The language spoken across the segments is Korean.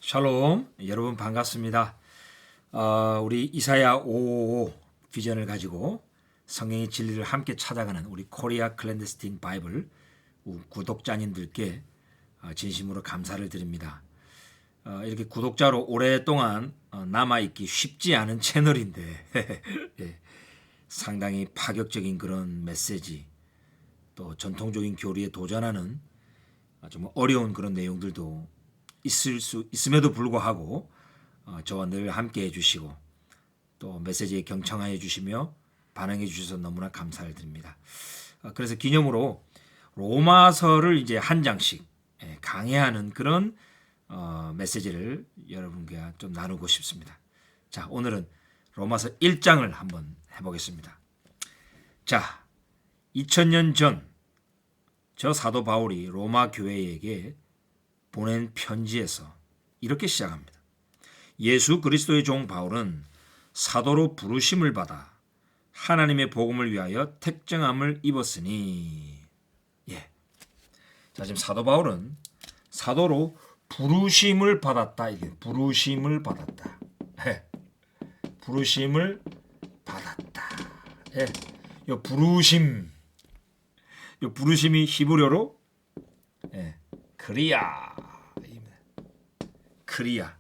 샬롬, 여러분 반갑습니다. 우리 이사야 555 비전을 가지고 성경의 진리를 함께 찾아가는 우리 코리아 클랜데스틴 바이블 구독자님들께 진심으로 감사를 드립니다. 이렇게 구독자로 오랫동안 남아있기 쉽지 않은 채널인데 예, 상당히 파격적인 그런 메시지, 또 전통적인 교리에 도전하는 좀 어려운 그런 내용들도 있을 수 있음에도 불구하고 저와 늘 함께 해주시고 또 메시지에 경청하여 주시며 반응해 주셔서 너무나 감사를 드립니다. 그래서 기념으로 로마서를 이제 한 장씩 강해하는 그런 메시지를 여러분과 좀 나누고 싶습니다. 자, 오늘은 로마서 1장을 한번 해보겠습니다. 자, 2000년 전 저 사도 바울이 로마 교회에게 보낸 편지에서 이렇게 시작합니다. 예수 그리스도의 종 바울은 사도로 부르심을 받아 하나님의 복음을 위하여 택정함을 입었으니. 예. 자, 지금 사도 바울은 사도로 부르심을 받았다. 이게 부르심을 받았다. 예. 부르심을 받았다. 예. 요 부르심이 히브리어로 크리아. 크리아.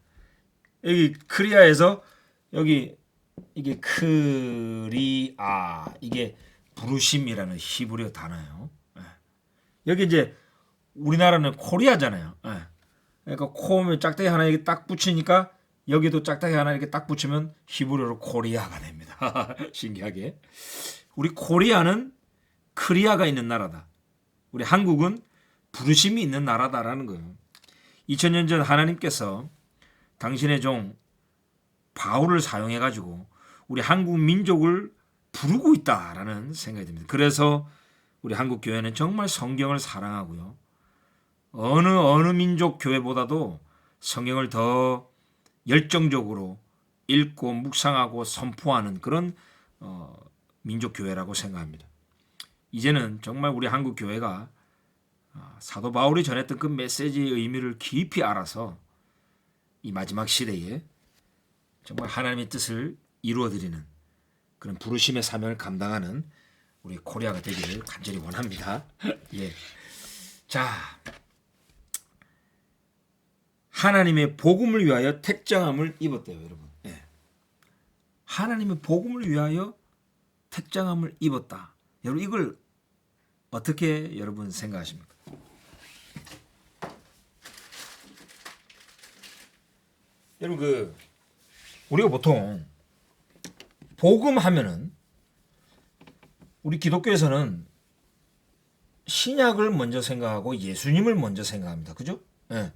여기 크리아에서 여기 이게 크리아, 이게 부르심이라는 히브리어 단어예요. 여기 이제 우리나라는 코리아잖아요. 그러니까 코음에 짝대기 하나 이렇게 딱 붙이니까 여기도 짝대기 하나 이렇게 딱 붙이면 히브리어로 코리아가 됩니다. 신기하게. 우리 코리아는 크리아가 있는 나라다. 우리 한국은 부르심이 있는 나라다라는 거예요. 2000년 전 하나님께서 당신의 종 바울을 사용해 가지고 우리 한국 민족을 부르고 있다라는 생각이 듭니다. 그래서 우리 한국 교회는 정말 성경을 사랑하고요. 어느 민족 교회보다도 성경을 더 열정적으로 읽고 묵상하고 선포하는 그런 민족 교회라고 생각합니다. 이제는 정말 우리 한국 교회가 사도 바울이 전했던 그 메시지의 의미를 깊이 알아서 이 마지막 시대에 정말 하나님의 뜻을 이루어드리는 그런 부르심의 사명을 감당하는 우리 코리아가 되기를 간절히 원합니다. 예. 자, 하나님의 복음을 위하여 택정함을 입었대요, 여러분. 예. 하나님의 복음을 위하여 택정함을 입었다. 여러분, 이걸 어떻게 여러분 생각하십니까? 여러분, 우리가 보통 복음 하면은 우리 기독교에서는 신약을 먼저 생각하고 예수님을 먼저 생각합니다. 그죠? 예.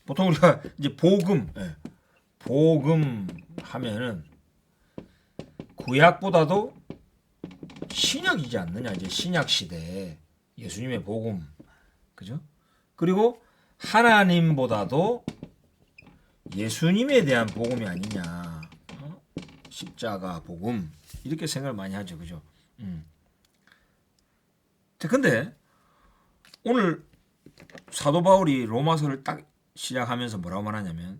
보통 우리가 이제 복음 하면은 구약보다도 신약이지 않느냐, 이제 신약 시대에 예수님의 복음, 그죠? 그리고 하나님보다도 예수님에 대한 복음이 아니냐, 십자가 복음, 이렇게 생각을 많이 하죠, 그죠? 자, 근데 오늘 사도 바울이 로마서를 딱 시작하면서 뭐라고 말하냐면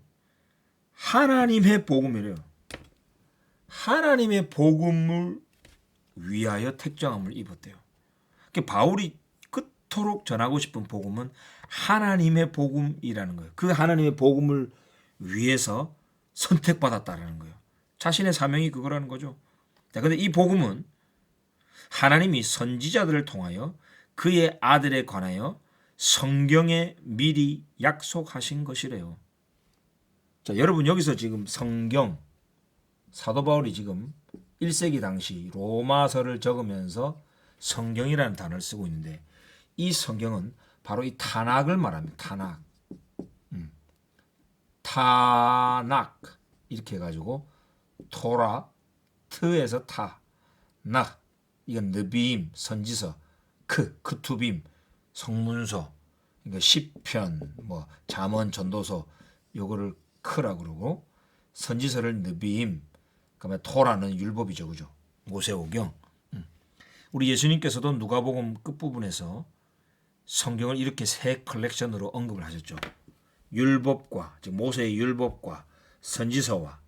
하나님의 복음이래요. 하나님의 복음을 위하여 택정함을 입었대요. 그러니까 바울이 그토록 전하고 싶은 복음은 하나님의 복음이라는 거예요. 그 하나님의 복음을 위해서 선택받았다라는 거예요. 자신의 사명이 그거라는 거죠. 자, 근데 이 복음은 하나님이 선지자들을 통하여 그의 아들에 관하여 성경에 미리 약속하신 것이래요. 자, 여러분, 여기서 지금 성경, 사도 바울이 지금 1세기 당시 로마서를 적으면서 성경이라는 단어를 쓰고 있는데, 이 성경은 바로 이 타낙을 말합니다. 타낙 이렇게 해가지고 토라, 트에서 타, 낙, 이건 느비임, 선지서, 크투빔, 성문서, 그러니까 시편, 뭐 잠언, 전도서, 요거를 크라 그러고, 선지서를 느비임, 그다음에 토라는 율법이죠, 그죠? 모세오경. 우리 예수님께서도 누가복음 끝부분에서 성경을 이렇게 세 컬렉션으로 언급을 하셨죠. 율법과 즉 모세의 율법과 선지서와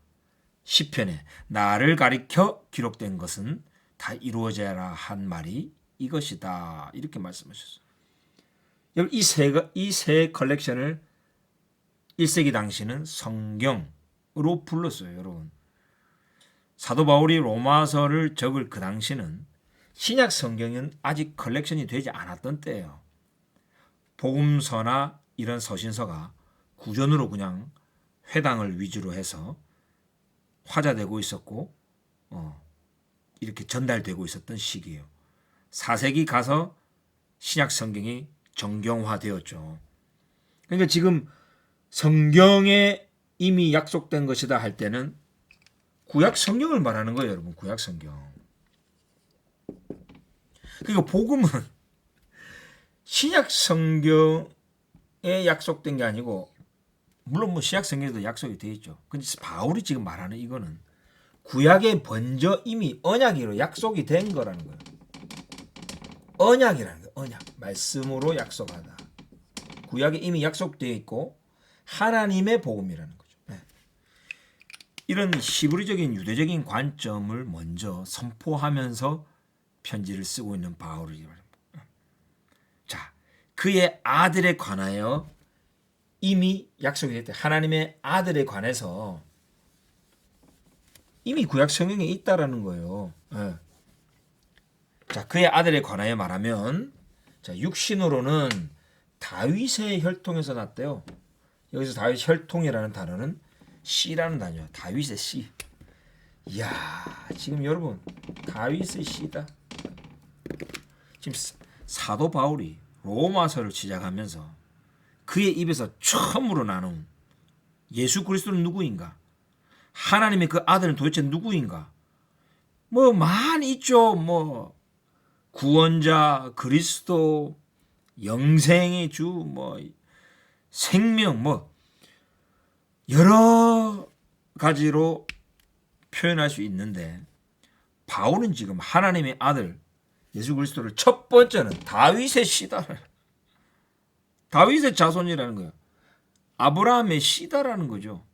시편에 나를 가리켜 기록된 것은 다 이루어져야 한 말이 이것이다. 이렇게 말씀하셨어요. 여러분 이 세 컬렉션을 1세기 당시는 성경으로 불렀어요. 여러분. 사도 바울이 로마서를 적을 그 당시는 신약 성경은 아직 컬렉션이 되지 않았던 때예요. 복음서나 이런 서신서가 구전으로 그냥 회당을 위주로 해서 화자되고 있었고 이렇게 전달되고 있었던 시기예요. 4세기 가서 신약 성경이 정경화되었죠. 그러니까 지금 성경에 이미 약속된 것이다 할 때는 구약 성경을 말하는 거예요, 여러분. 구약 성경. 그러니까 복음은 신약 성경에 약속된 게 아니고 물론 뭐 신약 성경에도 약속이 되어 있죠. 근데 바울이 지금 말하는 이거는 구약에 먼저 이미 언약으로 약속이 된 거라는 거예요. 언약이라는 거예요. 언약. 말씀으로 약속하다. 구약에 이미 약속되어 있고 하나님의 복음이라는 거죠. 네. 이런 히브리적인 유대적인 관점을 먼저 선포하면서 편지를 쓰고 있는 바울이죠. 자, 그의 아들에 관하여 이미 약속이 됐대. 하나님의 아들에 관해서 이미 구약 성경에 있다라는 거예요. 네. 자, 그의 아들에 관하여 말하면 자, 육신으로는 다윗의 혈통에서 났대요. 여기서 다윗 혈통이라는 단어는 씨라는 단어예요. 다윗의 씨. 이야, 지금 여러분 다윗의 씨다. 지금 사도 바울이 로마서를 시작하면서 그의 입에서 처음으로 나눈 예수 그리스도는 누구인가? 하나님의 그 아들은 도대체 누구인가? 뭐 많이 있죠. 뭐 구원자, 그리스도, 영생의 주, 뭐 생명, 뭐 여러 가지로 표현할 수 있는데 바울은 지금 하나님의 아들 예수 그리스도를 첫 번째는 다윗의 씨다. 다윗의 자손이라는 거예요. 아브라함의 씨다라는 거죠.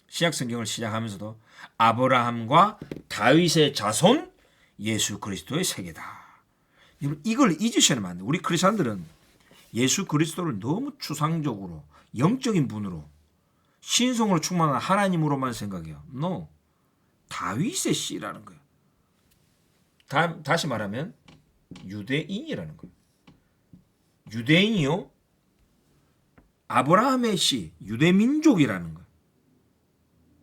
신약 성경을 시작하면서도 아브라함과 다윗의 자손 예수 그리스도의 세계다. 이걸 잊으셔야 안 돼요. 우리 크리스천들은 예수 그리스도를 너무 추상적으로 영적인 분으로 신성으로 충만한 하나님으로만 생각해요. No. 다윗의 씨라는 거예요. 다시 말하면 유대인이라는 거예요. 유대인이요. 아브라함의 씨, 유대민족이라는 거예요.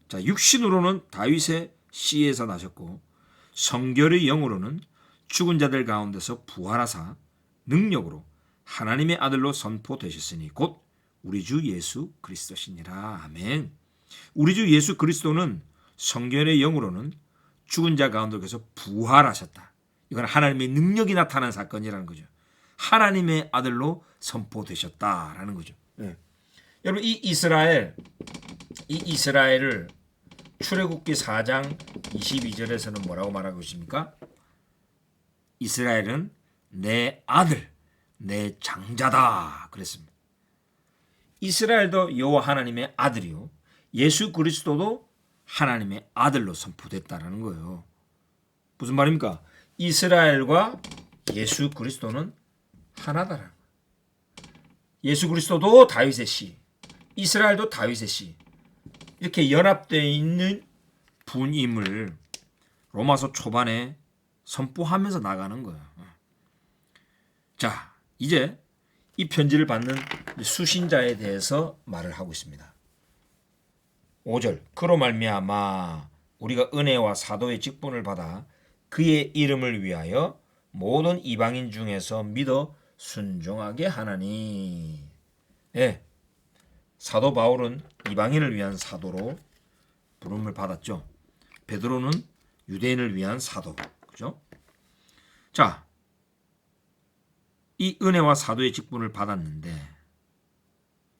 자, 육신으로는 다윗의 씨에서 나셨고 성결의 영으로는 죽은 자들 가운데서 부활하사 능력으로 하나님의 아들로 선포되셨으니 곧 우리 주 예수 그리스도시니라. 아멘. 우리 주 예수 그리스도는 성결의 영으로는 죽은 자 가운데서 부활하셨다. 이건 하나님의 능력이 나타난 사건이라는 거죠. 하나님의 아들로 선포되셨다라는 거죠. 네. 여러분 이 이스라엘을 출애굽기 4장 22절에서는 뭐라고 말하고 있습니까? 이스라엘은 내 아들, 내 장자다 그랬습니다. 이스라엘도 여호와 하나님의 아들이요. 예수 그리스도도 하나님의 아들로 선포됐다라는 거예요. 무슨 말입니까? 이스라엘과 예수 그리스도는 하나다라는 거예요. 예수 그리스도도 다윗의 씨, 이스라엘도 다윗의 씨. 이렇게 연합되어 있는 분임을 로마서 초반에 선포하면서 나가는 거예요. 자, 이제 이 편지를 받는 수신자에 대해서 말을 하고 있습니다. 5절 그로 말미암아 우리가 은혜와 사도의 직분을 받아 그의 이름을 위하여 모든 이방인 중에서 믿어 순종하게 하나니. 예, 사도 바울은 이방인을 위한 사도로 부름을 받았죠. 베드로는 유대인을 위한 사도. 그죠? 자, 이 은혜와 사도의 직분을 받았는데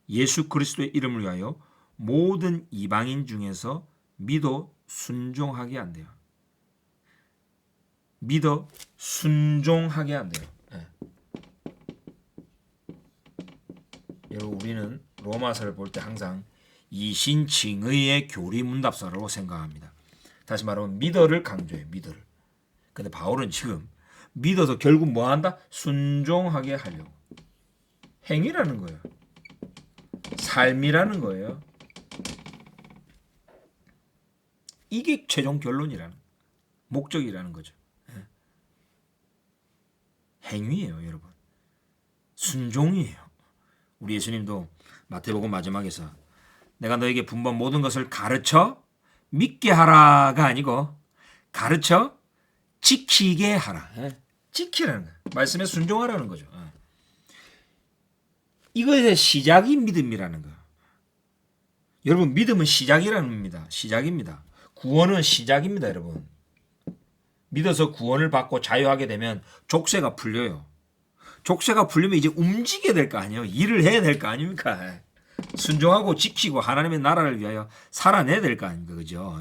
예수 그리스도의 이름을 위하여 모든 이방인 중에서 믿어 순종하게 한대요. 믿어 순종하게 한대요. 네. 여러분 우리는 로마서를 볼 때 항상 이신칭의의 교리문답서라고 생각합니다. 다시 말하면 믿어를 강조해요. 믿어를. 근데 바울은 지금 믿어서 결국 뭐 한다? 순종하게 하려고. 행위라는 거예요. 삶이라는 거예요. 이게 최종 결론이라는 목적이라는 거죠. 행위예요, 여러분. 순종이에요. 우리 예수님도 마태복음 마지막에서 내가 너에게 분부한 모든 것을 가르쳐 믿게 하라가 아니고 가르쳐 지키게 하라. 지키라는 거예요. 말씀에 순종하라는 거죠. 이것의 시작이 믿음이라는 거예요. 여러분, 믿음은 시작이라는 겁니다. 시작입니다. 구원은 시작입니다, 여러분. 믿어서 구원을 받고 자유하게 되면 족쇄가 풀려요. 족쇄가 풀리면 이제 움직여야 될 거 아니에요. 일을 해야 될 거 아닙니까? 순종하고 지키고 하나님의 나라를 위하여 살아내야 될 거 아닙니까? 그죠?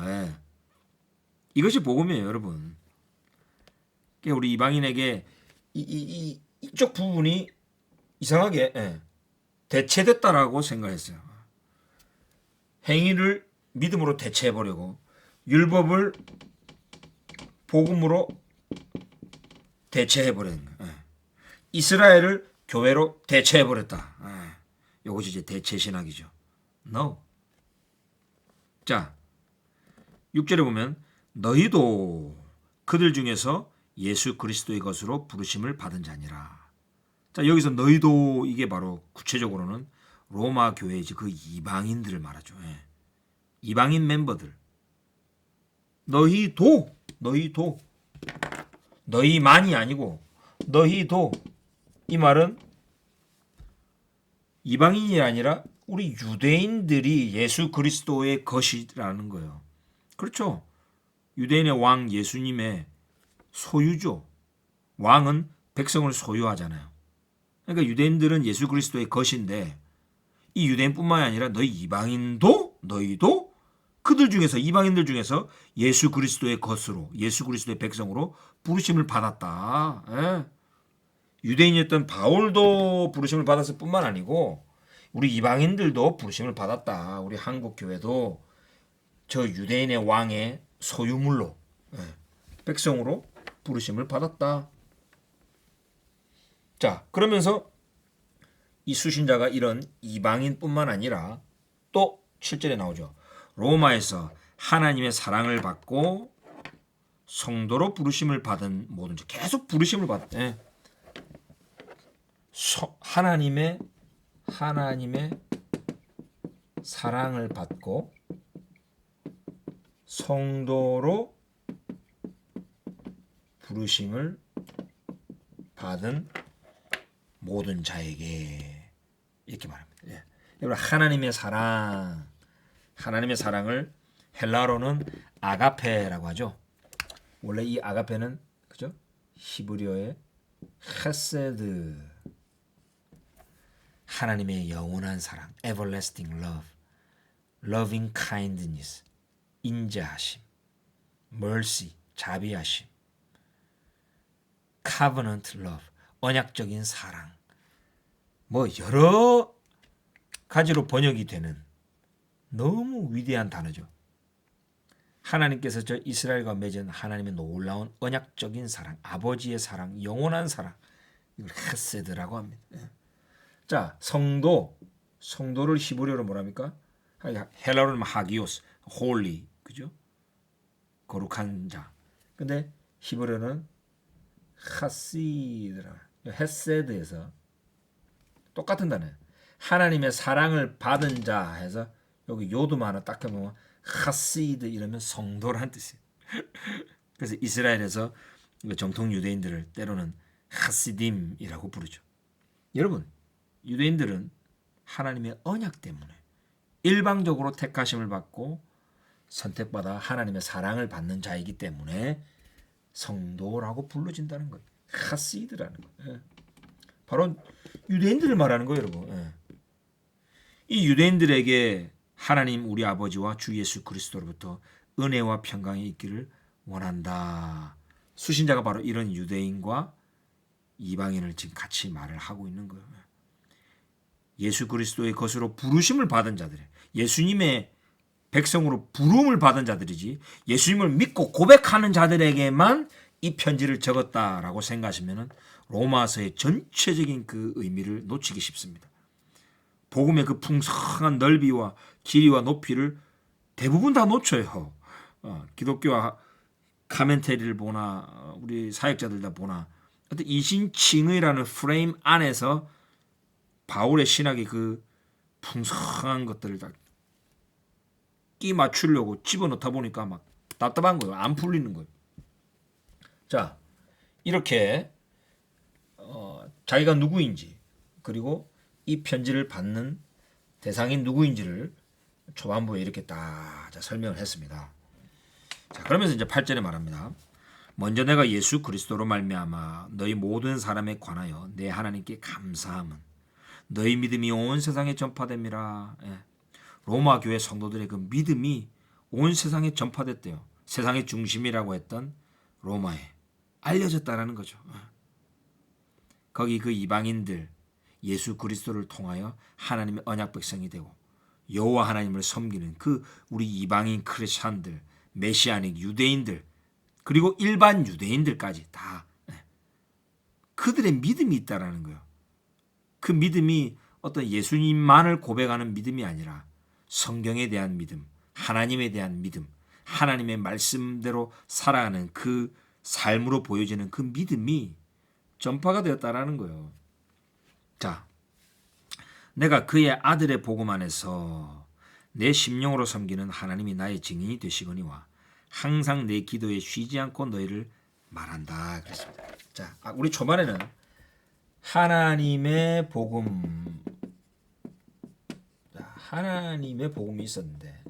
이것이 복음이에요, 여러분. 우리 이방인에게 이쪽 부분이 이상하게 대체됐다라고 생각했어요. 행위를 믿음으로 대체해보려고 율법을 복음으로 대체해버리는 거예요. 이스라엘을 교회로 대체해버렸다. 이것이 이제 대체신학이죠. No. 자, 6절에 보면 너희도 그들 중에서 예수 그리스도의 것으로 부르심을 받은 자니라. 자, 여기서 너희도 이게 바로 구체적으로는 로마 교회이지 그 이방인들을 말하죠. 이방인 멤버들. 너희도 너희만이 아니고 너희도 이 말은 이방인이 아니라 우리 유대인들이 예수 그리스도의 것이라는 거예요. 그렇죠. 유대인의 왕 예수님의 소유죠. 왕은 백성을 소유하잖아요. 그러니까 유대인들은 예수 그리스도의 것인데 이 유대인뿐만이 아니라 너희 이방인도 너희도 그들 중에서 이방인들 중에서 예수 그리스도의 것으로 예수 그리스도의 백성으로 부르심을 받았다. 유대인이었던 바울도 부르심을 받았을 뿐만 아니고 우리 이방인들도 부르심을 받았다. 우리 한국 교회도 저 유대인의 왕의 소유물로 백성으로 부르심을 받았다. 자, 그러면서 이 수신자가 이런 이방인뿐만 아니라 또 7절에 나오죠. 로마에서 하나님의 사랑을 받고 성도로 부르심을 받은 모든 자. 계속 부르심을 받대. 하나님의 사랑을 받고 성도로 부르심을 받은 모든 자에게 이렇게 말합니다. 여러분, 하나님의 사랑을 헬라어로는 아가페라고 하죠. 원래 이 아가페는 그죠? 히브리어의 헤세드, 하나님의 영원한 사랑, everlasting love, loving kindness, 인자하심, mercy, 자비하심, covenant love, 언약적인 사랑, 뭐 여러 가지로 번역이 되는 너무 위대한 단어죠. 하나님께서 저 이스라엘과 맺은 하나님의 놀라운 언약적인 사랑, 아버지의 사랑, 영원한 사랑, 이걸 헤세드라고 합니다. 자, 성도를 히브리어로 뭐랍니까? 헬라어로는 하기오스, 홀리, 그죠? 거룩한 자. 근데 히브리어는 하시드라, 헤세드에서 똑같은 단어예요. 하나님의 사랑을 받은 자 해서 여기 요드만 하나 딱 해보면 하시드 이러면 성도란 뜻이에요. 그래서 이스라엘에서 정통 유대인들을 때로는 하시딤이라고 부르죠. 여러분, 유대인들은 하나님의 언약 때문에 일방적으로 택하심을 받고 선택받아 하나님의 사랑을 받는 자이기 때문에 성도라고 불러진다는 거예요. 하시드라는 거예요. 바로 유대인들을 말하는 거예요, 여러분. 이 유대인들에게 하나님 우리 아버지와 주 예수 그리스도로부터 은혜와 평강이 있기를 원한다. 수신자가 바로 이런 유대인과 이방인을 지금 같이 말을 하고 있는 거예요. 예수 그리스도의 것으로 부르심을 받은 자들이에요. 예수님의 백성으로 부름을 받은 자들이지 예수님을 믿고 고백하는 자들에게만 이 편지를 적었다라고 생각하시면 로마서의 전체적인 그 의미를 놓치기 쉽습니다. 복음의 그 풍성한 넓이와 길이와 높이를 대부분 다 놓쳐요. 기독교와 카멘테리를 보나 우리 사역자들 다 보나 어떤 이신칭의라는 프레임 안에서 바울의 신학의 그 풍성한 것들을 다 끼 맞추려고 집어넣다 보니까 막 답답한 거예요. 안 풀리는 거예요. 자, 이렇게 자기가 누구인지 그리고 이 편지를 받는 대상인 누구인지를 초반부에 이렇게 딱 설명을 했습니다. 자, 그러면서 이제 8절에 말합니다. 먼저 내가 예수 그리스도로 말미암아 너희 모든 사람에 관하여 내 하나님께 감사함은 너희 믿음이 온 세상에 전파됨이라. 예. 로마 교회 성도들의 그 믿음이 온 세상에 전파됐대요. 세상의 중심이라고 했던 로마에 알려졌다라는 거죠. 거기 그 이방인들 예수 그리스도를 통하여 하나님의 언약 백성이 되고 여호와 하나님을 섬기는 그 우리 이방인 크리스찬들, 메시아닉 유대인들 그리고 일반 유대인들까지 다 그들의 믿음이 있다라는 거예요. 그 믿음이 어떤 예수님만을 고백하는 믿음이 아니라 성경에 대한 믿음, 하나님에 대한 믿음, 하나님의 말씀대로 살아가는 그 삶으로 보여지는 그 믿음이 전파가 되었다라는 거예요. 자, 내가 그의 아들의 복음 안에서 내 심령으로 섬기는 하나님이 나의 증인이 되시거니와 항상 내 기도에 쉬지 않고 너희를 말한다 그랬습니다. 자, 우리 초반에는 하나님의 복음, 하나님의 복음이 있었는데,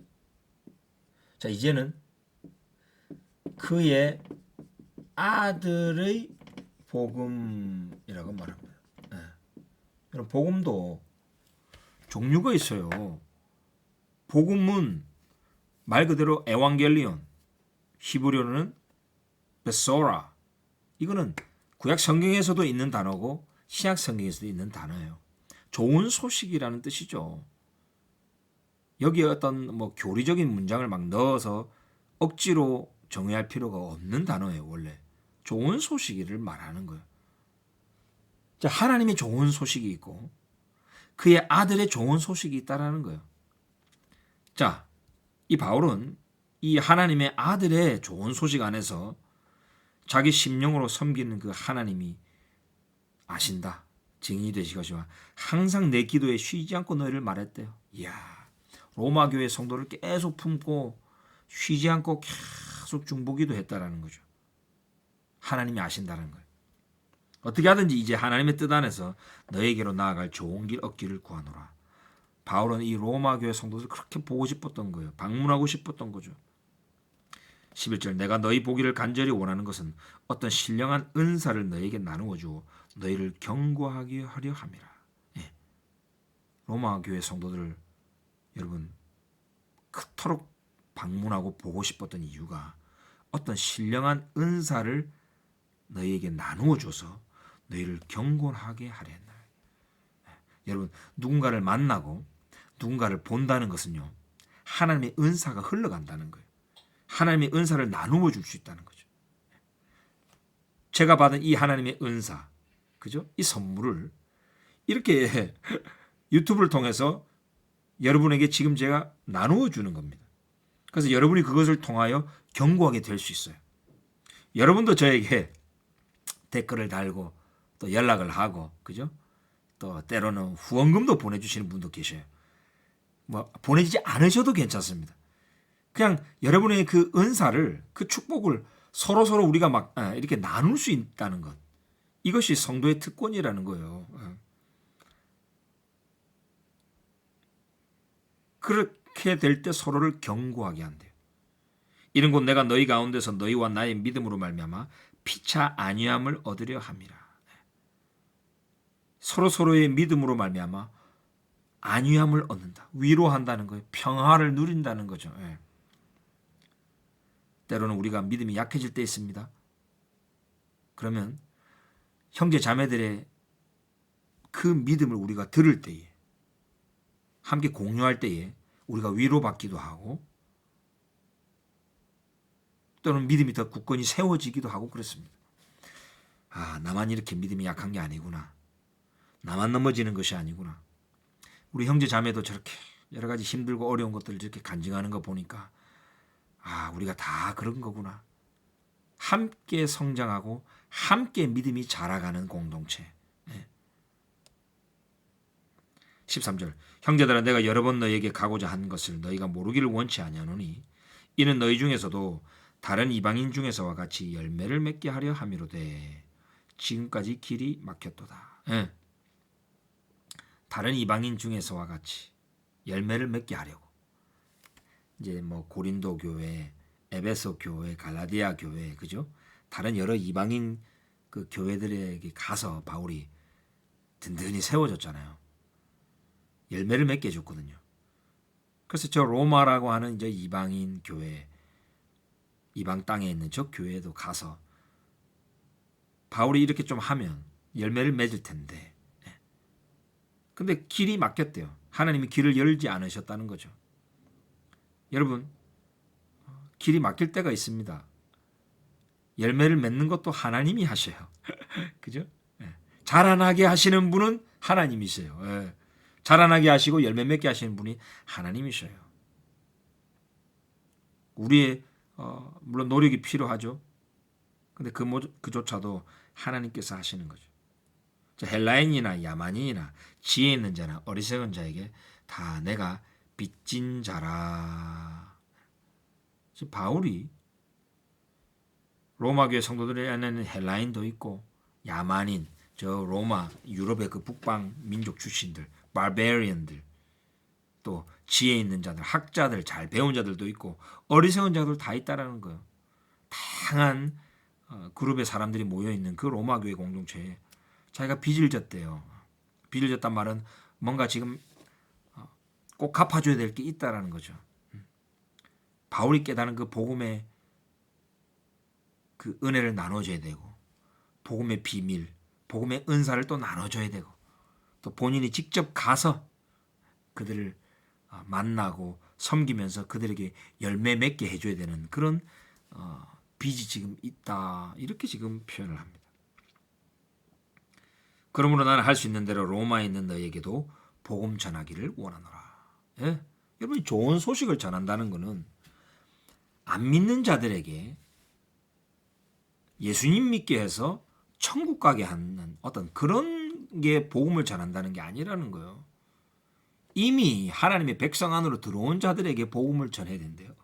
자 이제는 그의 아들의 복음이라고 말합니다. 여러분 복음도 종류가 있어요. 복음은 말 그대로 에반겔리온, 히브리어로는 베소라. 이거는 구약 성경에서도 있는 단어고 신약 성경에서도 있는 단어예요. 좋은 소식이라는 뜻이죠. 여기에 어떤 뭐 교리적인 문장을 막 넣어서 억지로 정의할 필요가 없는 단어예요. 원래 좋은 소식을 말하는 거예요. 자, 하나님의 좋은 소식이 있고 그의 아들의 좋은 소식이 있다라는 거예요. 자, 이 바울은 이 하나님의 아들의 좋은 소식 안에서 자기 심령으로 섬기는 그 하나님이 아신다, 증인이 되시거니와 항상 내 기도에 쉬지 않고 너희를 말했대요. 이야, 로마 교회 성도를 계속 품고 쉬지 않고 계속 중보기도 했다라는 거죠. 하나님이 아신다는 거예요. 어떻게 하든지 이제 하나님의 뜻 안에서 너에게로 나아갈 좋은 길 얻기를 구하노라. 바울은 이 로마 교회 성도들 그렇게 보고 싶었던 거예요. 방문하고 싶었던 거죠. 11절 내가 너희 보기를 간절히 원하는 것은 어떤 신령한 은사를 너에게 나누어 주어 너희를 경고하게 하려 함이라. 예. 로마 교회 성도들을 여러분 그토록 방문하고 보고 싶었던 이유가 어떤 신령한 은사를 너희에게 나누어 줘서 너희를 경건하게 하려 했나. 여러분 누군가를 만나고 누군가를 본다는 것은요 하나님의 은사가 흘러간다는 거예요. 하나님의 은사를 나누어 줄 수 있다는 거죠. 제가 받은 이 하나님의 은사, 그죠? 이 선물을 이렇게 유튜브를 통해서 여러분에게 지금 제가 나누어 주는 겁니다. 그래서 여러분이 그것을 통하여 경고하게 될 수 있어요. 여러분도 저에게 댓글을 달고 또 연락을 하고, 그죠? 또 때로는 후원금도 보내주시는 분도 계셔요. 뭐 보내지 않으셔도 괜찮습니다. 그냥 여러분의 그 은사를, 그 축복을 서로 우리가 막 이렇게 나눌 수 있다는 것, 이것이 성도의 특권이라는 거예요. 그렇게 될 때 서로를 경고하게 한대요. 이런 곧 내가 너희 가운데서 너희와 나의 믿음으로 말미암아 피차 안위함을 얻으려 함이라. 서로의 믿음으로 말미암아 안위함을 얻는다. 위로한다는 거예요. 평화를 누린다는 거죠. 예. 때로는 우리가 믿음이 약해질 때 있습니다. 그러면 형제 자매들의 그 믿음을 우리가 들을 때에 함께 공유할 때에 우리가 위로받기도 하고 또는 믿음이 더 굳건히 세워지기도 하고 그렇습니다. 아, 나만 이렇게 믿음이 약한 게 아니구나. 나만 넘어지는 것이 아니구나. 우리 형제 자매도 저렇게 여러 가지 힘들고 어려운 것들을 저렇게 간증하는 거 보니까 아, 우리가 다 그런 거구나. 함께 성장하고 함께 믿음이 자라가는 공동체. 13절 형제들아 내가 여러 번 너희에게 가고자 한 것을 너희가 모르기를 원치 아니하노니 이는 너희 중에서도 다른 이방인 중에서와 같이 열매를 맺게 하려 함이로되 지금까지 길이 막혔도다. 다른 이방인 중에서와 같이 열매를 맺게 하려고. 이제 뭐 고린도 교회, 에베소 교회, 갈라디아 교회, 그죠? 다른 여러 이방인 그 교회들에게 가서 바울이 든든히 세워졌잖아요. 열매를 맺게 해줬거든요. 그래서 저 로마라고 하는 이제 이방인 교회, 이방 땅에 있는 저 교회에도 가서 바울이 이렇게 좀 하면 열매를 맺을 텐데, 근데 길이 막혔대요. 하나님이 길을 열지 않으셨다는 거죠. 여러분, 길이 막힐 때가 있습니다. 열매를 맺는 것도 하나님이 하셔요. 그죠? 자라나게 하시는 분은 하나님이세요. 자라나게 하시고 열매 맺게 하시는 분이 하나님이셔요. 우리의 물론 노력이 필요하죠. 근데 그조차도 하나님께서 하시는 거죠. 헬라인이나 야만인이나 지혜 있는 자나 어리석은 자에게 다 내가 빚진 자라. 바울이 로마교회 성도들 안에는 헬라인도 있고 야만인, 저 로마 유럽의 그 북방 민족 출신들, 바베리언들, 또 지혜 있는 자들, 학자들, 잘 배운 자들도 있고 어리석은 자들 다 있다라는 거예요. 다양한 그룹의 사람들이 모여 있는 그 로마 교회 공동체에 자기가 빚을 졌대요. 빚을 졌단 말은 뭔가 지금 꼭 갚아줘야 될 게 있다라는 거죠. 바울이 깨달은 그 복음의 그 은혜를 나눠줘야 되고, 복음의 비밀, 복음의 은사를 또 나눠줘야 되고, 또 본인이 직접 가서 그들을 만나고 섬기면서 그들에게 열매 맺게 해줘야 되는 그런 빚이 지금 있다. 이렇게 지금 표현을 합니다. 그러므로 나는 할 수 있는 대로 로마에 있는 너에게도 복음 전하기를 원하노라. 예? 여러분, 좋은 소식을 전한다는 것은 안 믿는 자들에게 예수님 믿게 해서 천국 가게 하는 어떤 그런 게 복음을 전한다는 게 아니라는 거예요. 이미 하나님의 백성 안으로 들어온 자들에게 복음을 전해야 된대요.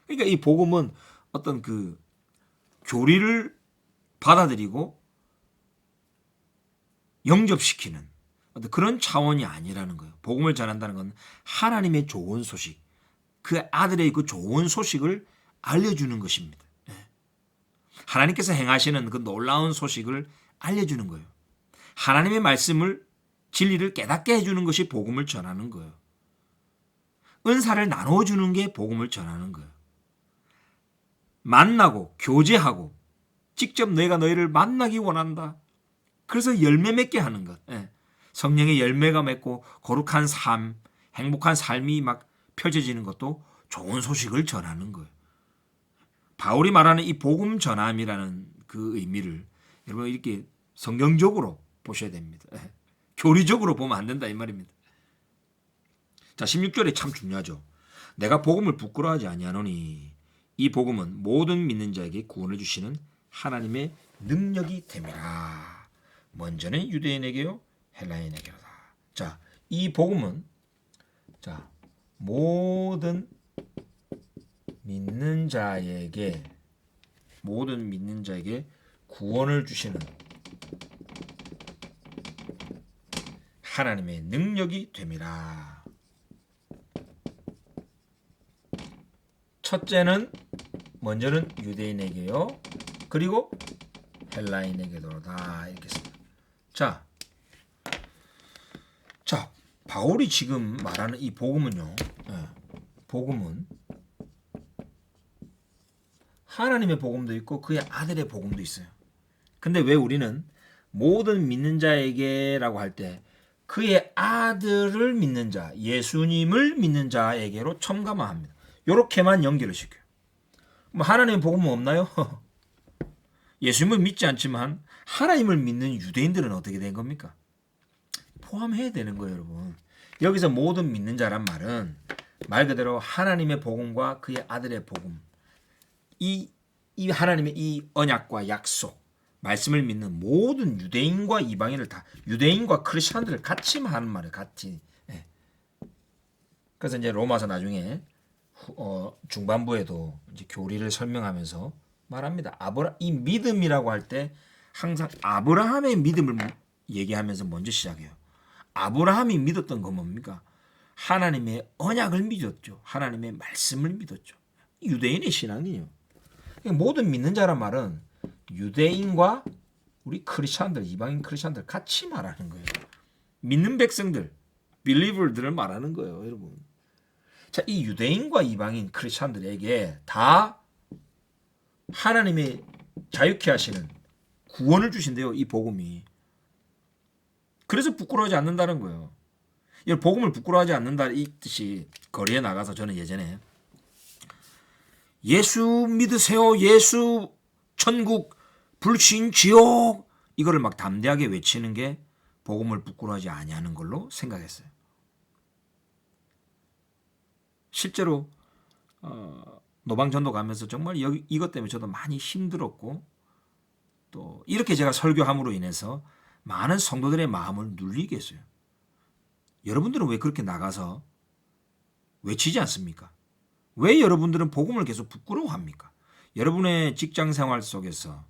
그러니까 이 복음은 어떤 그 교리를 받아들이고 영접시키는 어떤 그런 차원이 아니라는 거예요. 복음을 전한다는 건 하나님의 좋은 소식, 그 아들의 그 좋은 소식을 알려주는 것입니다. 하나님께서 행하시는 그 놀라운 소식을 알려주는 거예요. 하나님의 말씀을, 진리를 깨닫게 해주는 것이 복음을 전하는 거예요. 은사를 나눠주는 게 복음을 전하는 거예요. 만나고 교제하고 직접 내가 너희를 만나기 원한다. 그래서 열매 맺게 하는 것. 성령의 열매가 맺고 거룩한 삶, 행복한 삶이 막 펼쳐지는 것도 좋은 소식을 전하는 거예요. 바울이 말하는 이 복음 전함이라는 그 의미를 여러분 이렇게 성경적으로 보셔야 됩니다. 교리적으로 보면 안 된다 이 말입니다. 자, 16절에 참 중요하죠. 내가 복음을 부끄러워하지 아니하노니 이 복음은 모든 믿는 자에게 구원을 주시는 하나님의 능력이 됨이라. 먼저는 유대인에게요 헬라인에게로다. 자, 이 복음은 모든 믿는 자에게 구원을 주시는 하나님의 능력이 됨이라. 첫째는 먼저는 유대인에게요. 그리고 헬라인에게로다. 이렇게 씁니다. 자, 바울이 지금 말하는 이 복음은요. 복음은 하나님의 복음도 있고 그의 아들의 복음도 있어요. 근데 왜 우리는 모든 믿는 자에게라고 할 때 그의 아들을 믿는 자, 예수님을 믿는 자에게로 첨가만 합니다. 이렇게만 연결을 시켜요. 뭐 하나님의 복음은 없나요? 예수님을 믿지 않지만 하나님을 믿는 유대인들은 어떻게 된 겁니까? 포함해야 되는 거예요, 여러분. 여기서 모든 믿는 자란 말은 말 그대로 하나님의 복음과 그의 아들의 복음, 이 하나님의 이 언약과 약속, 말씀을 믿는 모든 유대인과 이방인을 다, 유대인과 크리스천들을 같이 하는 말이에요. 같이. 예. 그래서 이제 로마서 나중에 중반부에도 이제 교리를 설명하면서 말합니다. 이 믿음이라고 할 때 항상 아브라함의 믿음을 얘기하면서 먼저 시작해요. 아브라함이 믿었던 건 뭡니까? 하나님의 언약을 믿었죠. 하나님의 말씀을 믿었죠. 유대인의 신앙이에요. 모든 믿는 자란 말은 유대인과 우리 크리스천들, 이방인 크리스천들 같이 말하는 거예요. 믿는 백성들, 빌리버들을 말하는 거예요, 여러분. 자, 이 유대인과 이방인 크리스천들에게 다 하나님의 자유케 하시는 구원을 주신대요, 이 복음이. 그래서 부끄러워하지 않는다는 거예요. 이 복음을 부끄러워하지 않는다 이 뜻이, 거리에 나가서 저는 예전에 예수 믿으세요, 예수 천국 불신 지옥, 이거를 막 담대하게 외치는 게 복음을 부끄러워하지 아니하는 걸로 생각했어요. 실제로 노방전도 가면서 정말 이것 때문에 저도 많이 힘들었고, 또 이렇게 제가 설교함으로 인해서 많은 성도들의 마음을 눌리게 했어요. 여러분들은 왜 그렇게 나가서 외치지 않습니까? 왜 여러분들은 복음을 계속 부끄러워합니까? 여러분의 직장 생활 속에서,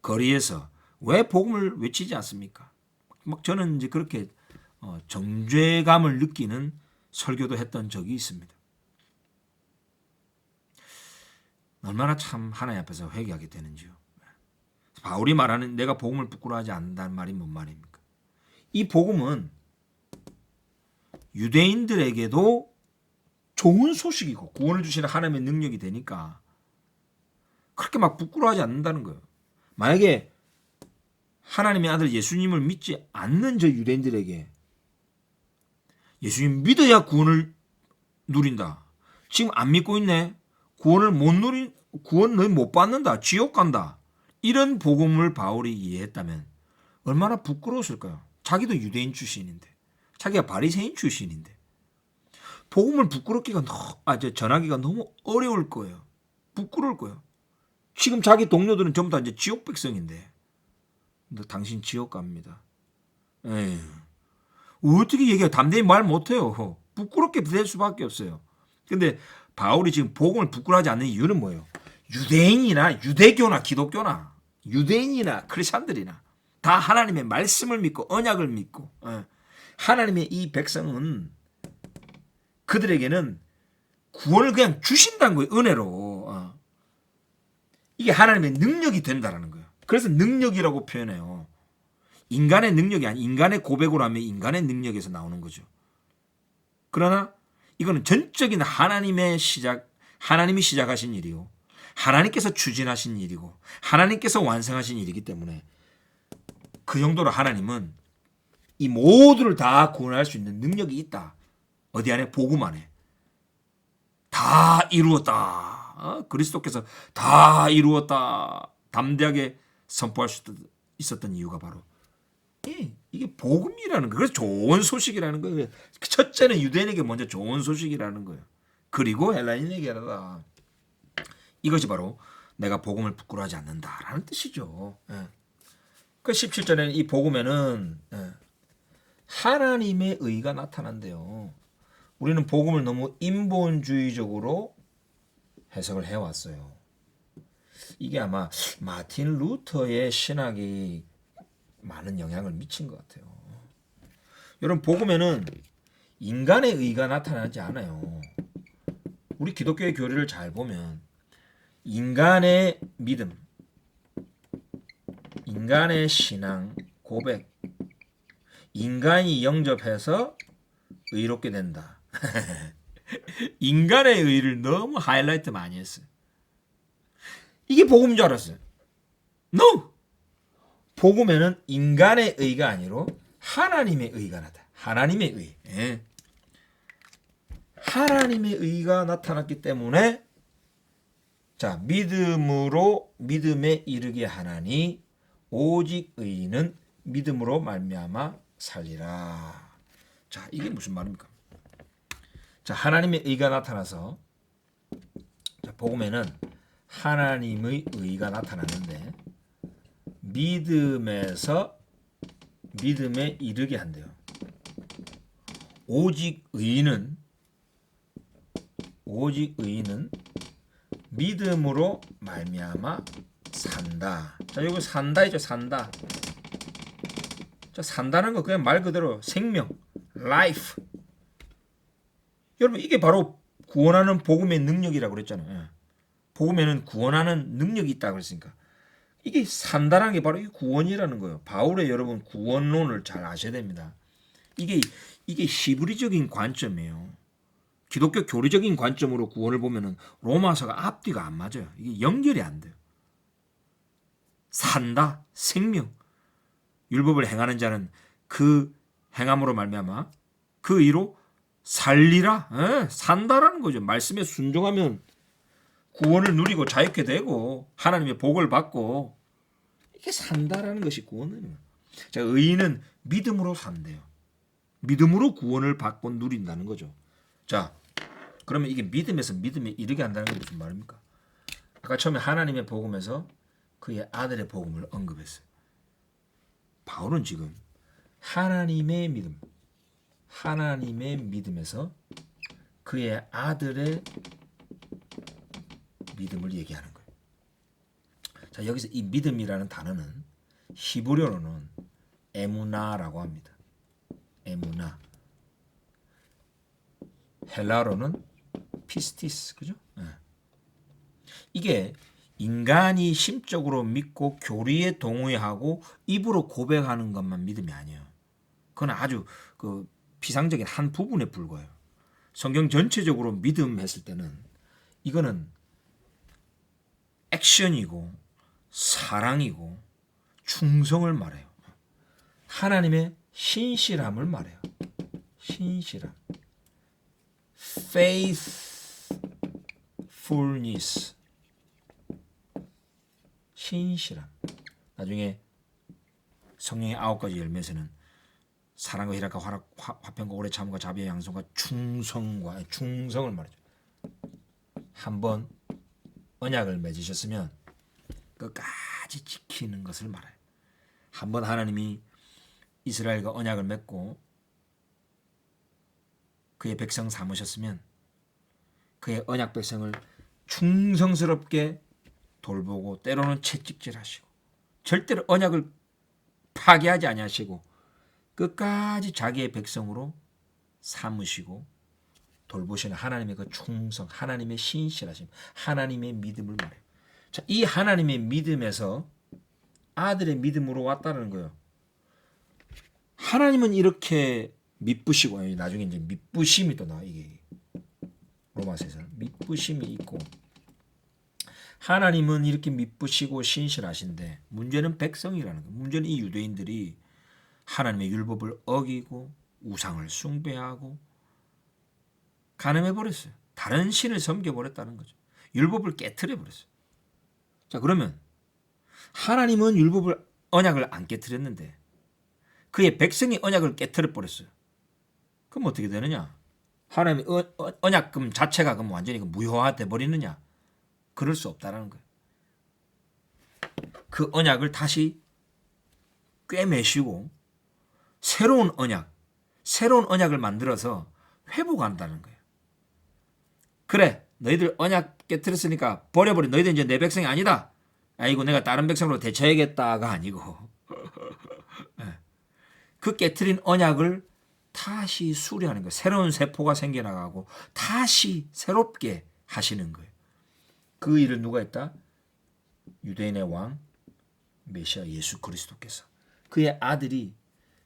거리에서 왜 복음을 외치지 않습니까? 막 저는 이제 그렇게 정죄감을 느끼는 설교도 했던 적이 있습니다. 얼마나 참 하나님 앞에서 회개하게 되는지요. 바울이 말하는 내가 복음을 부끄러워하지 않는다는 말이 뭔 말입니까? 이 복음은 유대인들에게도 좋은 소식이고 구원을 주시는 하나님의 능력이 되니까 그렇게 막 부끄러워하지 않는다는 거예요. 만약에 하나님의 아들 예수님을 믿지 않는 저 유대인들에게 예수님 믿어야 구원을 누린다. 지금 안 믿고 있네. 구원 너희 못 받는다. 지옥 간다. 이런 복음을 바울이 이해했다면 얼마나 부끄러웠을까요? 자기도 유대인 출신인데, 자기가 바리새인 출신인데 복음을 전하기가 너무 어려울 거예요. 부끄러울 거예요. 지금 자기 동료들은 전부 다 이제 지옥 백성인데, 너 당신 지옥 갑니다. 에이, 어떻게 얘기해? 담대히 말 못해요. 부끄럽게 될 수밖에 없어요. 근데 바울이 지금 복음을 부끄러워하지 않는 이유는 뭐예요? 유대인이나 유대교나 기독교나 유대인이나 크리스천들이나 다 하나님의 말씀을 믿고 언약을 믿고 하나님의 이 백성은 그들에게는 구원을 그냥 주신다는 거예요. 은혜로. 이게 하나님의 능력이 된다라는 거예요. 그래서 능력이라고 표현해요. 인간의 능력이 아니, 인간의 고백으로 하면 인간의 능력에서 나오는 거죠. 그러나 이거는 전적인 하나님이 시작하신 일이요, 하나님께서 추진하신 일이고 하나님께서 완성하신 일이기 때문에 그 정도로 하나님은 이 모두를 다 구원할 수 있는 능력이 있다. 어디 안에? 복음 안에. 다 이루었다. 그리스도께서 다 이루었다. 담대하게 선포할 수 있었던 이유가 바로 이게 복음이라는 거예요. 그래서 좋은 소식이라는 거예요. 첫째는 유대인에게 먼저 좋은 소식이라는 거예요. 그리고 헬라인에게라. 이것이 바로 내가 복음을 부끄러워하지 않는다라는 뜻이죠. 그 17절에는 이 복음에는 하나님의 의가 나타난대요. 우리는 복음을 너무 인본주의적으로 해석을 해왔어요. 이게 아마 마틴 루터의 신학이 많은 영향을 미친 것 같아요. 여러분, 복음에는 인간의 의가 나타나지 않아요. 우리 기독교의 교리를 잘 보면 인간의 믿음, 인간의 신앙, 고백, 인간이 영접해서 의롭게 된다. 인간의 의를 너무 하이라이트 많이 했어요. 이게 복음인 줄 알았어요. No! 복음에는 인간의 의가 아니라 하나님의 의가 나다. 하나님의 의. 예. 하나님의 의가 나타났기 때문에 자, 믿음으로 믿음에 이르게 하나니 오직 의인은 믿음으로 말미암아 살리라. 자, 이게 무슨 말입니까? 자, 하나님의 의가 나타나서 자, 복음에는 하나님의 의가 나타났는데 믿음에서 믿음에 이르게 한대요. 오직 의인은 믿음으로 말미암아 산다. 자, 여기 산다이죠. 산다. 자, 산다는 거 그냥 말 그대로 생명, life. 여러분 이게 바로 구원하는 복음의 능력이라고 그랬잖아요. 복음에는 구원하는 능력이 있다고 그랬으니까 이게 산다라는 게 바로 이 구원이라는 거예요. 바울의 여러분 구원론을 잘 아셔야 됩니다. 이게 히브리적인 관점이에요. 기독교 교리적인 관점으로 구원을 보면은 로마서가 앞뒤가 안 맞아요. 이게 연결이 안 돼요. 산다, 생명. 율법을 행하는 자는 그 행함으로 말미암아 그 의로 살리라. 산다라는 거죠. 말씀에 순종하면 구원을 누리고 자유케 되고 하나님의 복을 받고 이게 산다라는 것이 구원이에요. 자, 의인은 믿음으로 산대요. 믿음으로 구원을 받고 누린다는 거죠. 자, 그러면 이게 믿음에서 믿음에 이르게 한다는 게 무슨 말입니까? 아까 처음에 하나님의 복음에서 그의 아들의 복음을 언급했어요. 바울은 지금 하나님의 믿음에서 그의 아들의 믿음을 얘기하는 거예요. 자, 여기서 이 믿음이라는 단어는 히브리어로는 에무나라고 합니다. 에무나. 헬라어로는 피스티스, 그죠? 이게 인간이 심적으로 믿고 교리에 동의하고 입으로 고백하는 것만 믿음이 아니에요. 그건 아주 그 피상적인 한 부분에 불과해요. 성경 전체적으로 믿음 했을 때는 이거는 액션이고 사랑이고 충성을 말해요. 하나님의 신실함을 말해요. 신실함. faithfulness. 신실함. 나중에 성령의 9가지 열매에서는 사랑과 희락과 화평과 오래 참음과 자비와 양성과 충성을 말해줘. 한번 언약을 맺으셨으면 끝까지 지키는 것을 말해요. 한번 하나님이 이스라엘과 언약을 맺고 그의 백성 삼으셨으면 그의 언약 백성을 충성스럽게 돌보고 때로는 채찍질하시고 절대로 언약을 파괴하지 아니하시고 끝까지 자기의 백성으로 삼으시고 돌보시는 하나님의 그 충성, 하나님의 신실하심, 하나님의 믿음을 말해요. 자, 이 하나님의 믿음에서 아들의 믿음으로 왔다는 거예요. 하나님은 이렇게 미쁘시고 나중에 이제 미쁘심이 또 나와. 이게 로마서에서는 미쁘심이 있고 하나님은 이렇게 미쁘시고 신실하신데 문제는 백성이라는 거예요. 문제는 이 유대인들이 하나님의 율법을 어기고 우상을 숭배하고 간음해버렸어요. 다른 신을 섬겨버렸다는 거죠. 율법을 깨트려버렸어요. 자, 그러면 하나님은 율법을 언약을 안 깨트렸는데 그의 백성이 언약을 깨트려버렸어요. 그럼 어떻게 되느냐? 하나님의 언약금 자체가 그럼 완전히 무효화돼 버리느냐? 그럴 수 없다라는 거예요. 그 언약을 다시 꿰매시고 새로운 언약을 만들어서 회복한다는 거예요. 그래, 너희들 언약 깨트렸으니까 버려버린 너희들 이제 내 백성이 아니다. 아이고 내가 다른 백성으로 대처해야겠다가 아니고 그 깨트린 언약을 다시 수리하는 거예요. 새로운 세포가 생겨나가고 다시 새롭게 하시는 거예요. 그 일을 누가 했다? 유대인의 왕 메시아 예수 그리스도께서 그의 아들이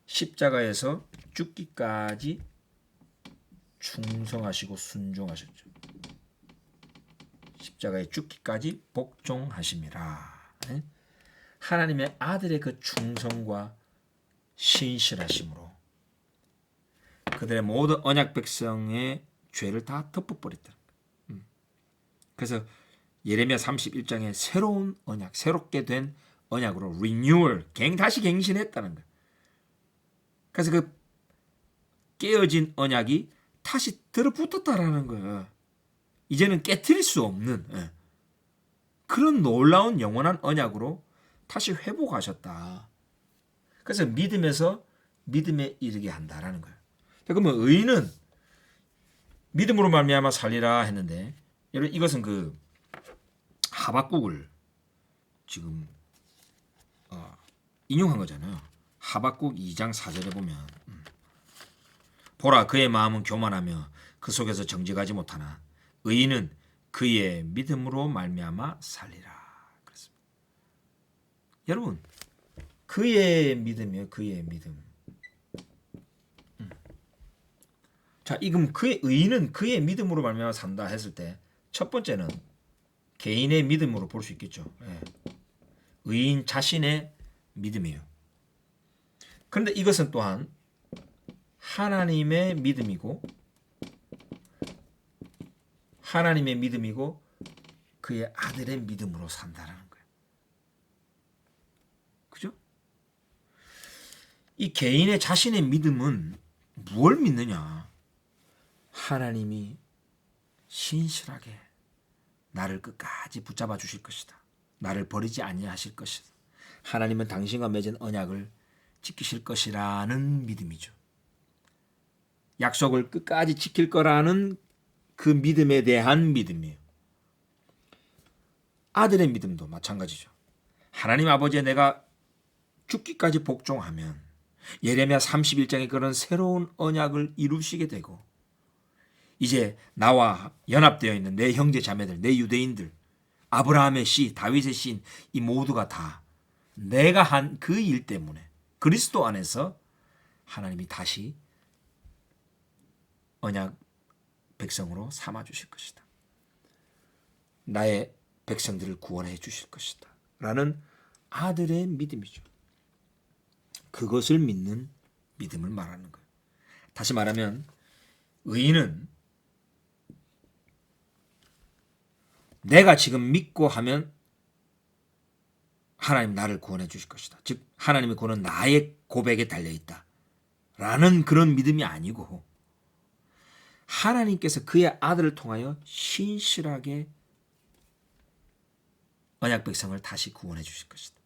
십자가에서 죽기까지 충성하시고 순종하셨죠. 십자가에 죽기까지 복종하심이라. 하나님의 아들의 그 충성과 신실하심으로 그들의 모든 언약 백성의 죄를 다 덮어버렸다. 그래서 예레미야 31장에 새로운 언약, 새롭게 된 언약으로 리뉴얼, 다시 갱신했다는 거예요. 그래서 그 깨어진 언약이 다시 들어붙었다라는 거예요. 이제는 깨트릴 수 없는 그런 놀라운 영원한 언약으로 다시 회복하셨다. 그래서 믿음에서 믿음에 이르게 한다라는 거예요. 그러면 의인은 믿음으로 말미암아 살리라 했는데, 여러분 이것은 그 하박국을 지금 인용한 거잖아요. 하박국 2장 4절에 보면 보라 그의 마음은 교만하며 그 속에서 정직하지 못하나 의인은 그의 믿음으로 말미암아 살리라. 그렇습니다. 여러분 그의 믿음이요, 그의 믿음. 자, 이금 그의 의인은 그의 믿음으로 말미암아 산다 했을 때 첫 번째는 개인의 믿음으로 볼 수 있겠죠. 의인 자신의 믿음이에요. 그런데 이것은 또한 하나님의 믿음이고 그의 아들의 믿음으로 산다라는 거예요. 그죠? 이 개인의 자신의 믿음은 무엇을 믿느냐? 하나님이 신실하게 나를 끝까지 붙잡아 주실 것이다. 나를 버리지 아니하실 것이다. 하나님은 당신과 맺은 언약을 지키실 것이라는 믿음이죠. 약속을 끝까지 지킬 거라는 그 믿음에 대한 믿음이에요. 아들의 믿음도 마찬가지죠. 하나님 아버지의 내가 죽기까지 복종하면 예레미야 31장에 그런 새로운 언약을 이루시게 되고 이제 나와 연합되어 있는 내 형제 자매들, 내 유대인들, 아브라함의 씨, 다윗의 씨, 이 모두가 다 내가 한 그 일 때문에 그리스도 안에서 하나님이 다시 언약 백성으로 삼아 주실 것이다. 나의 백성들을 구원해 주실 것이다. 라는 아들의 믿음이죠. 그것을 믿는 믿음을 말하는 거예요. 다시 말하면 의인은 내가 지금 믿고 하면 하나님 나를 구원해 주실 것이다. 즉 하나님의 구원은 나의 고백에 달려있다. 라는 그런 믿음이 아니고 하나님께서 그의 아들을 통하여 신실하게 언약 백성을 다시 구원해 주실 것이다.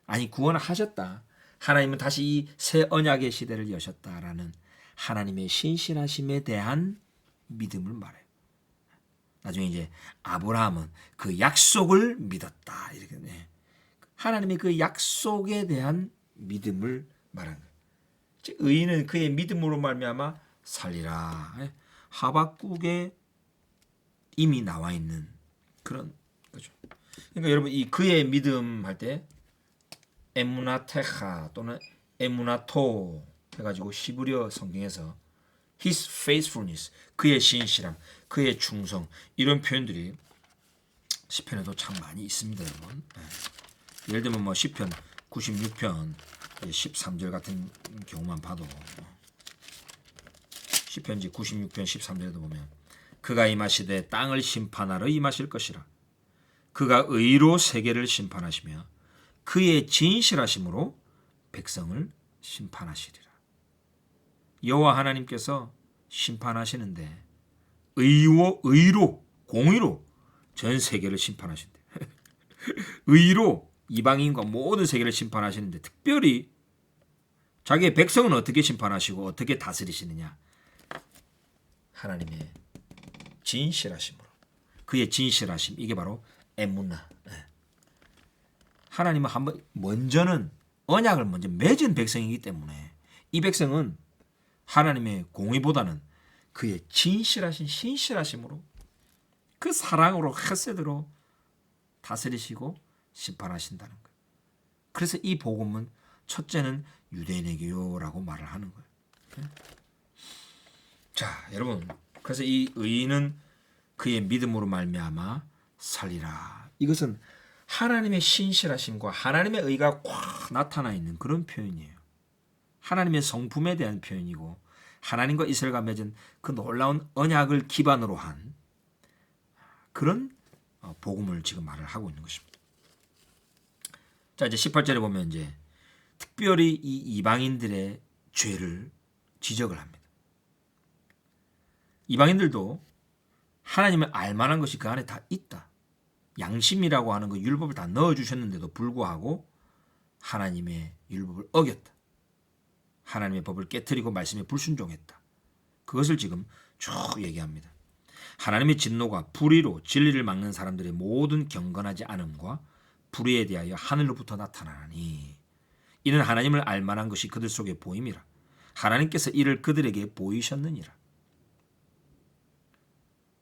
아니 구원을 하셨다. 하나님은 다시 이 새 언약의 시대를 여셨다라는 하나님의 신실하심에 대한 믿음을 말해요. 나중에 이제 아브라함은 그 약속을 믿었다. 이렇게 하나님의 그 약속에 대한 믿음을 말하는 거예요. 즉 의인은 그의 믿음으로 말미암아 살리라. 하박국에 이미 나와 있는 그런 거죠. 그러니까 여러분 이 그의 믿음 할 때 에무나테하 또는 에무나토 해가지고 히브리어 성경에서 His faithfulness, 그의 신실함, 그의 충성 이런 표현들이 시편에도 참 많이 있습니다, 여러분. 예를 들면 뭐 시편 96편 13절 같은 경우만 봐도 시편지 96편 13절에도 보면 그가 임하시되 땅을 심판하러 임하실 것이라. 그가 의로 세계를 심판하시며 그의 진실하심으로 백성을 심판하시리라. 여호와 하나님께서 심판하시는데 의로 공의로 전 세계를 심판하신대. 의로 이방인과 모든 세계를 심판하시는데 특별히 자기의 백성은 어떻게 심판하시고 어떻게 다스리시느냐? 하나님의 진실하심으로. 그의 진실하심 이게 바로 에무나. 하나님은 한번 먼저는 언약을 먼저 맺은 백성이기 때문에 이 백성은 하나님의 공의보다는 그의 진실하신 신실하심으로 그 사랑으로 헤세드로 다스리시고 심판하신다는 거예요. 그래서 이 복음은 첫째는 유대인에게요라고 말을 하는 거예요. 자, 여러분, 그래서 이 의인은 그의 믿음으로 말미암아 살리라. 이것은 하나님의 신실하심과 하나님의 의가 꽉 나타나 있는 그런 표현이에요. 하나님의 성품에 대한 표현이고 하나님과 이스라엘과 맺은 그 놀라운 언약을 기반으로 한 그런 복음을 지금 말을 하고 있는 것입니다. 자, 이제 18절에 보면 이제 특별히 이 이방인들의 죄를 지적을 합니다. 이방인들도 하나님을 알만한 것이 그 안에 다 있다. 양심이라고 하는 그 율법을 다 넣어주셨는데도 불구하고 하나님의 율법을 어겼다. 하나님의 법을 깨트리고 말씀에 불순종했다. 그것을 지금 쭉 얘기합니다. 하나님의 진노가 불의로 진리를 막는 사람들의 모든 경건하지 않음과 불의에 대하여 하늘로부터 나타나니 이는 하나님을 알만한 것이 그들 속에 보임이라. 하나님께서 이를 그들에게 보이셨느니라.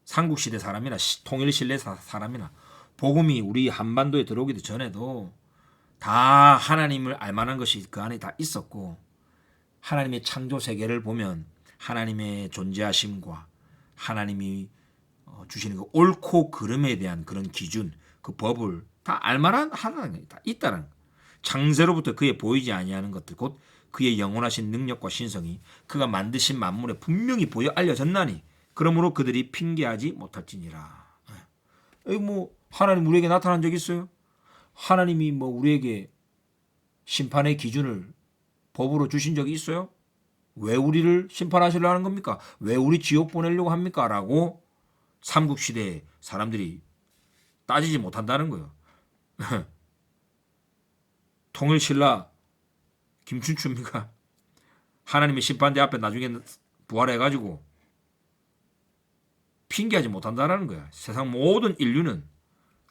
삼국시대 사람이나 통일신라 사람이나 복음이 우리 한반도에 들어오기도 전에도 다 하나님을 알만한 것이 그 안에 다 있었고 하나님의 창조 세계를 보면 하나님의 존재하심과 하나님이 주시는 그 옳고 그름에 대한 그런 기준, 그 법을 다 알만한 하나님이 다 있다는 것. 창세로부터 그의 보이지 아니하는 것들 곧 그의 영원하신 능력과 신성이 그가 만드신 만물에 분명히 보여 알려졌나니 그러므로 그들이 핑계하지 못할지니라. 뭐 하나님 우리에게 나타난 적 있어요? 하나님이 뭐 우리에게 심판의 기준을 법으로 주신 적이 있어요? 왜 우리를 심판하시려 하는 겁니까? 왜 우리 지옥 보내려고 합니까? 라고 삼국시대 사람들이 따지지 못한다는 거예요. 통일신라 김춘추입니까? 하나님의 심판대 앞에 나중에 부활해가지고 핑계하지 못한다는 거야. 세상 모든 인류는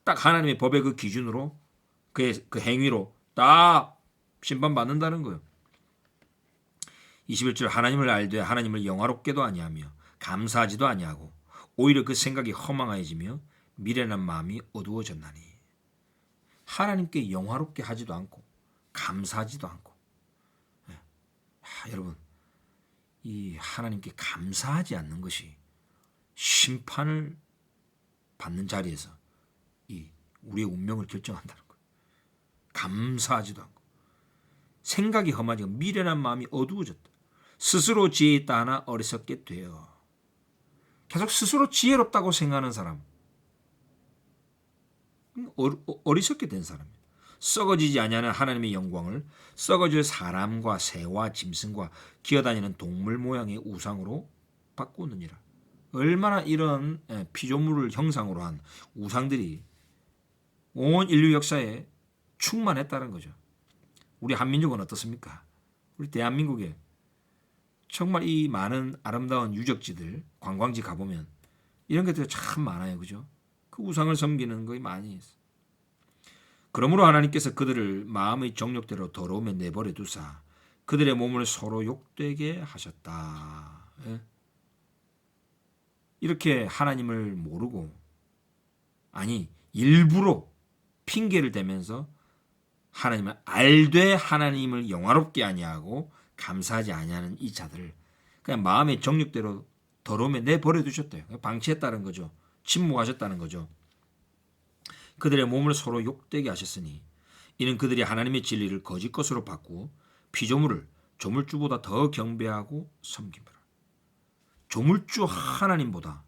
딱 하나님의 법의 그 기준으로 그의 그 행위로 딱 심판받는다는 거예요. 21절 하나님을 알되 하나님을 영화롭게도 아니하며 감사하지도 아니하고 오히려 그 생각이 허망해지며 미련한 마음이 어두워졌나니 하나님께 영화롭게 하지도 않고 감사하지도 않고 여러분 이 하나님께 감사하지 않는 것이 심판을 받는 자리에서 이 우리의 운명을 결정한다는 거예요. 감사하지도 않고 생각이 험하지고 미련한 마음이 어두워졌다. 스스로 지혜 있다 하나 어리석게 되어 계속 스스로 지혜롭다고 생각하는 사람 어리석게 된 사람이에요. 썩어지지 아니하는 하나님의 영광을 썩어질 사람과 새와 짐승과 기어다니는 동물 모양의 우상으로 바꾸느니라. 얼마나 이런 피조물을 형상으로 한 우상들이 온 인류 역사에 충만했다는 거죠. 우리 한민족은 어떻습니까? 우리 대한민국에 정말 이 많은 아름다운 유적지들 관광지 가보면 이런 것들이 참 많아요. 그죠? 그 우상을 섬기는 거이 많이 있어요. 그러므로 하나님께서 그들을 마음의 정욕대로 더러움에 내버려 두사 그들의 몸을 서로 욕되게 하셨다. 이렇게 하나님을 모르고 아니 일부러 핑계를 대면서 하나님을 알되 하나님을 영화롭게 아니하고 감사하지 아니하는 이 자들을 그냥 마음의 정욕대로 더러움에 내버려 두셨대요. 방치했다는 거죠. 침묵하셨다는 거죠. 그들의 몸을 서로 욕되게 하셨으니 이는 그들이 하나님의 진리를 거짓 것으로 바꾸어 피조물을 조물주보다 더 경배하고 섬김이라. 조물주 하나님보다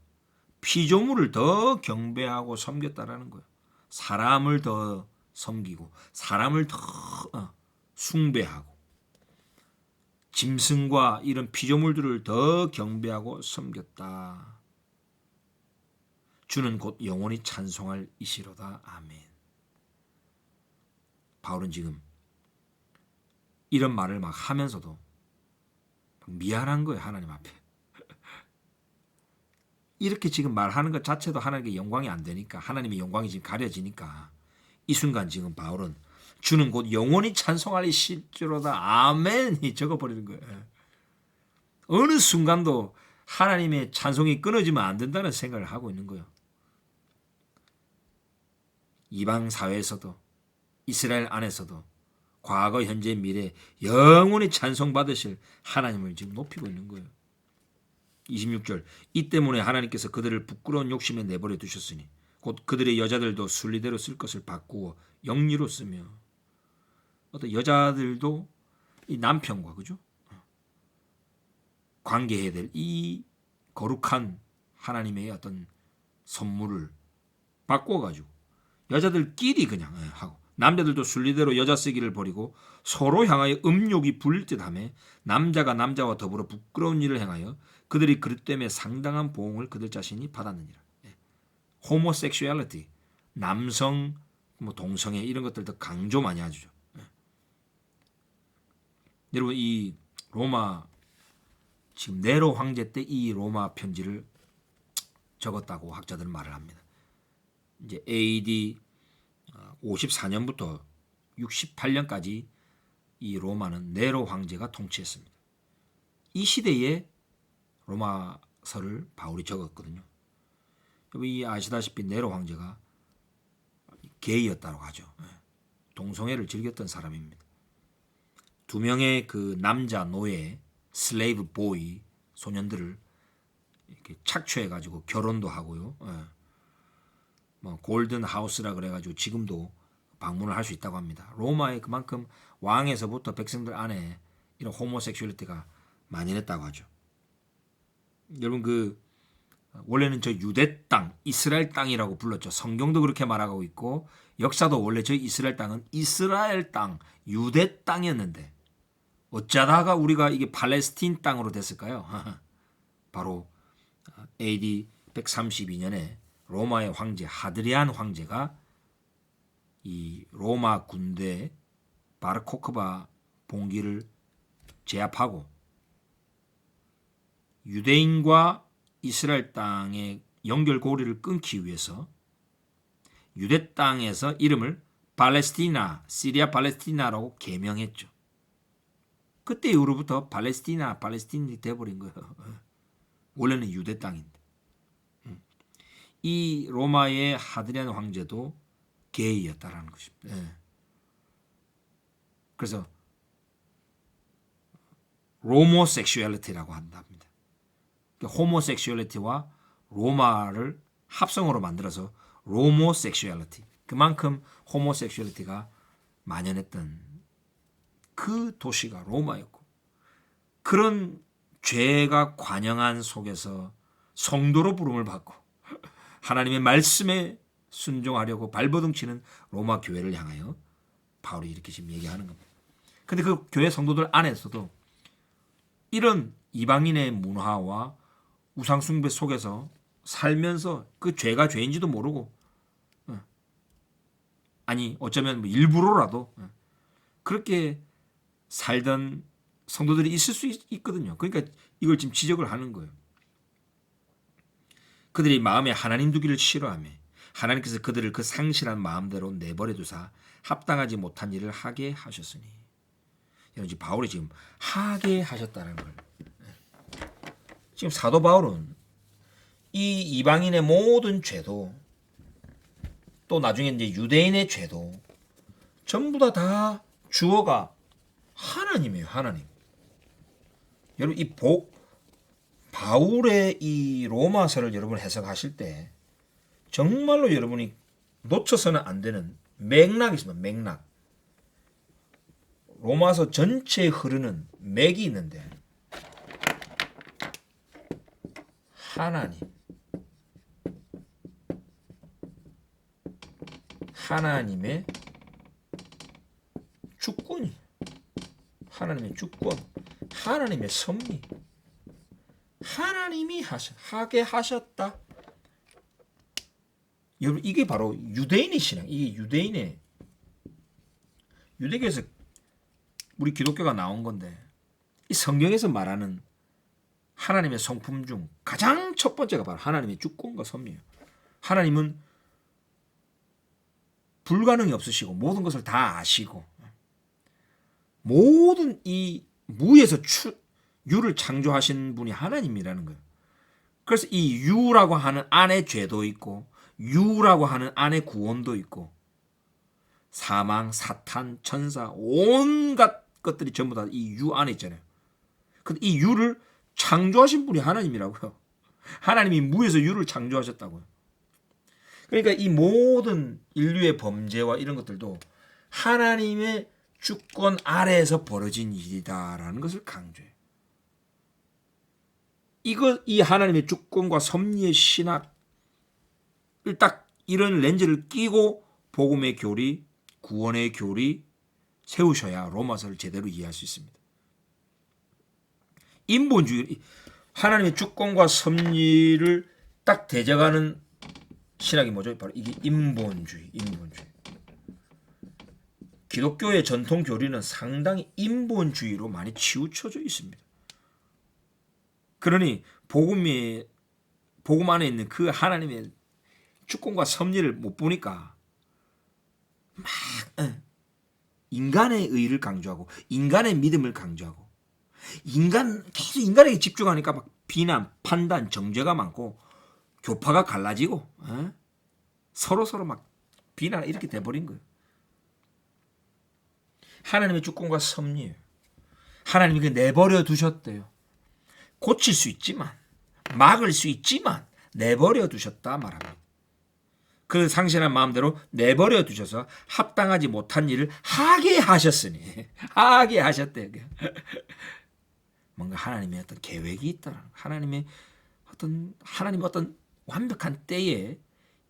피조물을 더 경배하고 섬겼다라는 거예요. 사람을 더 섬기고 사람을 더 숭배하고 짐승과 이런 피조물들을 더 경배하고 섬겼다. 주는 곧 영원히 찬송할 이시로다. 아멘. 바울은 지금 이런 말을 막 하면서도 미안한 거예요. 하나님 앞에. 이렇게 지금 말하는 것 자체도 하나님께 영광이 안 되니까 하나님의 영광이 지금 가려지니까 이 순간 지금 바울은 주는 곧 영원히 찬송할 이시로다. 아멘이 적어버리는 거예요. 어느 순간도 하나님의 찬송이 끊어지면 안 된다는 생각을 하고 있는 거예요. 이방 사회에서도 이스라엘 안에서도 과거, 현재, 미래 영원히 찬송받으실 하나님을 지금 높이고 있는 거예요. 26절 이 때문에 하나님께서 그들을 부끄러운 욕심에 내버려 두셨으니 곧 그들의 여자들도 순리대로 쓸 것을 바꾸어 영리로 쓰며 어떤 여자들도 이 남편과 그죠? 관계해야 될 이 거룩한 하나님의 어떤 선물을 바꿔가지고 여자들끼리 그냥 하고 남자들도 순리대로 여자 쓰기를 버리고 서로 향하여 음욕이 불릴 듯하며 남자가 남자와 더불어 부끄러운 일을 행하여 그들이 그릇 때문에 상당한 보응을 그들 자신이 받았느니라. 호모섹슈얼리티, 남성, 뭐 동성애 이런 것들도 강조 많이 하죠. 여러분 이 로마 지금 네로 황제 때 이 로마 편지를 적었다고 학자들은 말을 합니다. 이제 AD 54년부터 68년까지 이 로마는 네로 황제가 통치했습니다. 이 시대에 로마서를 바울이 적었거든요. 이 아시다시피 네로 황제가 게이였다고 하죠. 동성애를 즐겼던 사람입니다. 두 명의 그 남자 노예, 슬레이브 보이 소년들을 이렇게 착취해 가지고 결혼도 하고요. 뭐 골든 하우스라 그래 가지고 지금도 방문을 할 수 있다고 합니다. 로마에 그만큼 왕에서부터 백성들 안에 이런 호모섹슈얼리티가 만연했다고 하죠. 여러분 그 원래는 저 유대 땅, 이스라엘 땅이라고 불렀죠. 성경도 그렇게 말하고 있고 역사도 원래 저 이스라엘 땅은 이스라엘 땅, 유대 땅이었는데 어쩌다가 우리가 이게 팔레스틴 땅으로 됐을까요? 바로 AD 132년에 로마의 황제 하드리안 황제가 이 로마 군대 바르코크바 봉기를 제압하고 유대인과 이스라엘 땅의 연결고리를 끊기 위해서 유대 땅에서 이름을 팔레스티나, 시리아 팔레스티나라고 개명했죠. 그때 이후로부터 팔레스틴이 돼버린 거예요. 원래는 유대 땅인데. 이 로마의 하드리안 황제도 게이였다라는 것입니다. 그래서 로모섹슈얼리티라고 한답니다. 호모섹슈얼리티와 로마를 합성어로 만들어서 로모섹슈얼리티. 그만큼 호모섹슈얼리티가 만연했던 그 도시가 로마였고 그런 죄가 관영한 속에서 성도로 부름을 받고 하나님의 말씀에 순종하려고 발버둥치는 로마 교회를 향하여 바울이 이렇게 지금 얘기하는 겁니다. 근데 그 교회 성도들 안에서도 이런 이방인의 문화와 우상숭배 속에서 살면서 그 죄가 죄인지도 모르고 아니 어쩌면 뭐 일부러라도 그렇게 살던 성도들이 있을 수 있거든요. 그러니까 이걸 지금 지적을 하는 거예요. 그들이 마음에 하나님 두기를 싫어하며 하나님께서 그들을 그 상실한 마음대로 내버려 두사 합당하지 못한 일을 하게 하셨으니. 여러분 바울이 지금 하게 하셨다는 걸. 지금 사도 바울은 이 이방인의 모든 죄도 또 나중에 이제 유대인의 죄도 전부 다 주어가 하나님이에요. 하나님. 여러분 이 바울의 이 로마서를 여러분 해석하실 때 정말로 여러분이 놓쳐서는 안 되는 맥락이 있습니다. 맥락. 로마서 전체에 흐르는 맥이 있는데 하나님의 주권이 하나님의 주권, 하나님의 섭리, 하나님이 하게 하셨다. 여러분 이게 바로 유대인의 신앙, 이게 유대교에서 우리 기독교가 나온 건데 이 성경에서 말하는 하나님의 성품 중 가장 첫 번째가 바로 하나님의 주권과 섭리예요. 하나님은 불가능이 없으시고 모든 것을 다 아시고 모든 이 무에서 유를 창조하신 분이 하나님이라는 거예요. 그래서 이 유라고 하는 안에 죄도 있고 유라고 하는 안에 구원도 있고 사망, 사탄, 천사 온갖 것들이 전부 다 이 유 안에 있잖아요. 근데 이 유를 창조하신 분이 하나님이라고요. 하나님이 무에서 유를 창조하셨다고요. 그러니까 이 모든 인류의 범죄와 이런 것들도 하나님의 주권 아래에서 벌어진 일이다라는 것을 강조해요. 이 하나님의 주권과 섭리의 신학을 딱 이런 렌즈를 끼고 복음의 교리, 구원의 교리 세우셔야 로마서를 제대로 이해할 수 있습니다. 인본주의, 하나님의 주권과 섭리를 딱 대적하는 신학이 뭐죠? 바로 이게 인본주의. 기독교의 전통 교리는 상당히 인본주의로 많이 치우쳐져 있습니다. 그러니 복음 안에 있는 그 하나님의 주권과 섭리를 못 보니까 막 인간의 의를 강조하고 인간의 믿음을 강조하고 계속 인간에게 집중하니까 막 비난, 판단, 정죄가 많고 교파가 갈라지고 서로 막 비난 이렇게 돼버린 거예요. 하나님의 주권과 섭리예요. 하나님이 그 내버려 두셨대요. 고칠 수 있지만 막을 수 있지만 내버려 두셨다 말합니다. 그 상실한 마음대로 내버려 두셔서 합당하지 못한 일을 하게 하셨으니 하게 하셨대요. 뭔가 하나님의 어떤 계획이 있다라는 하나님의 어떤 완벽한 때에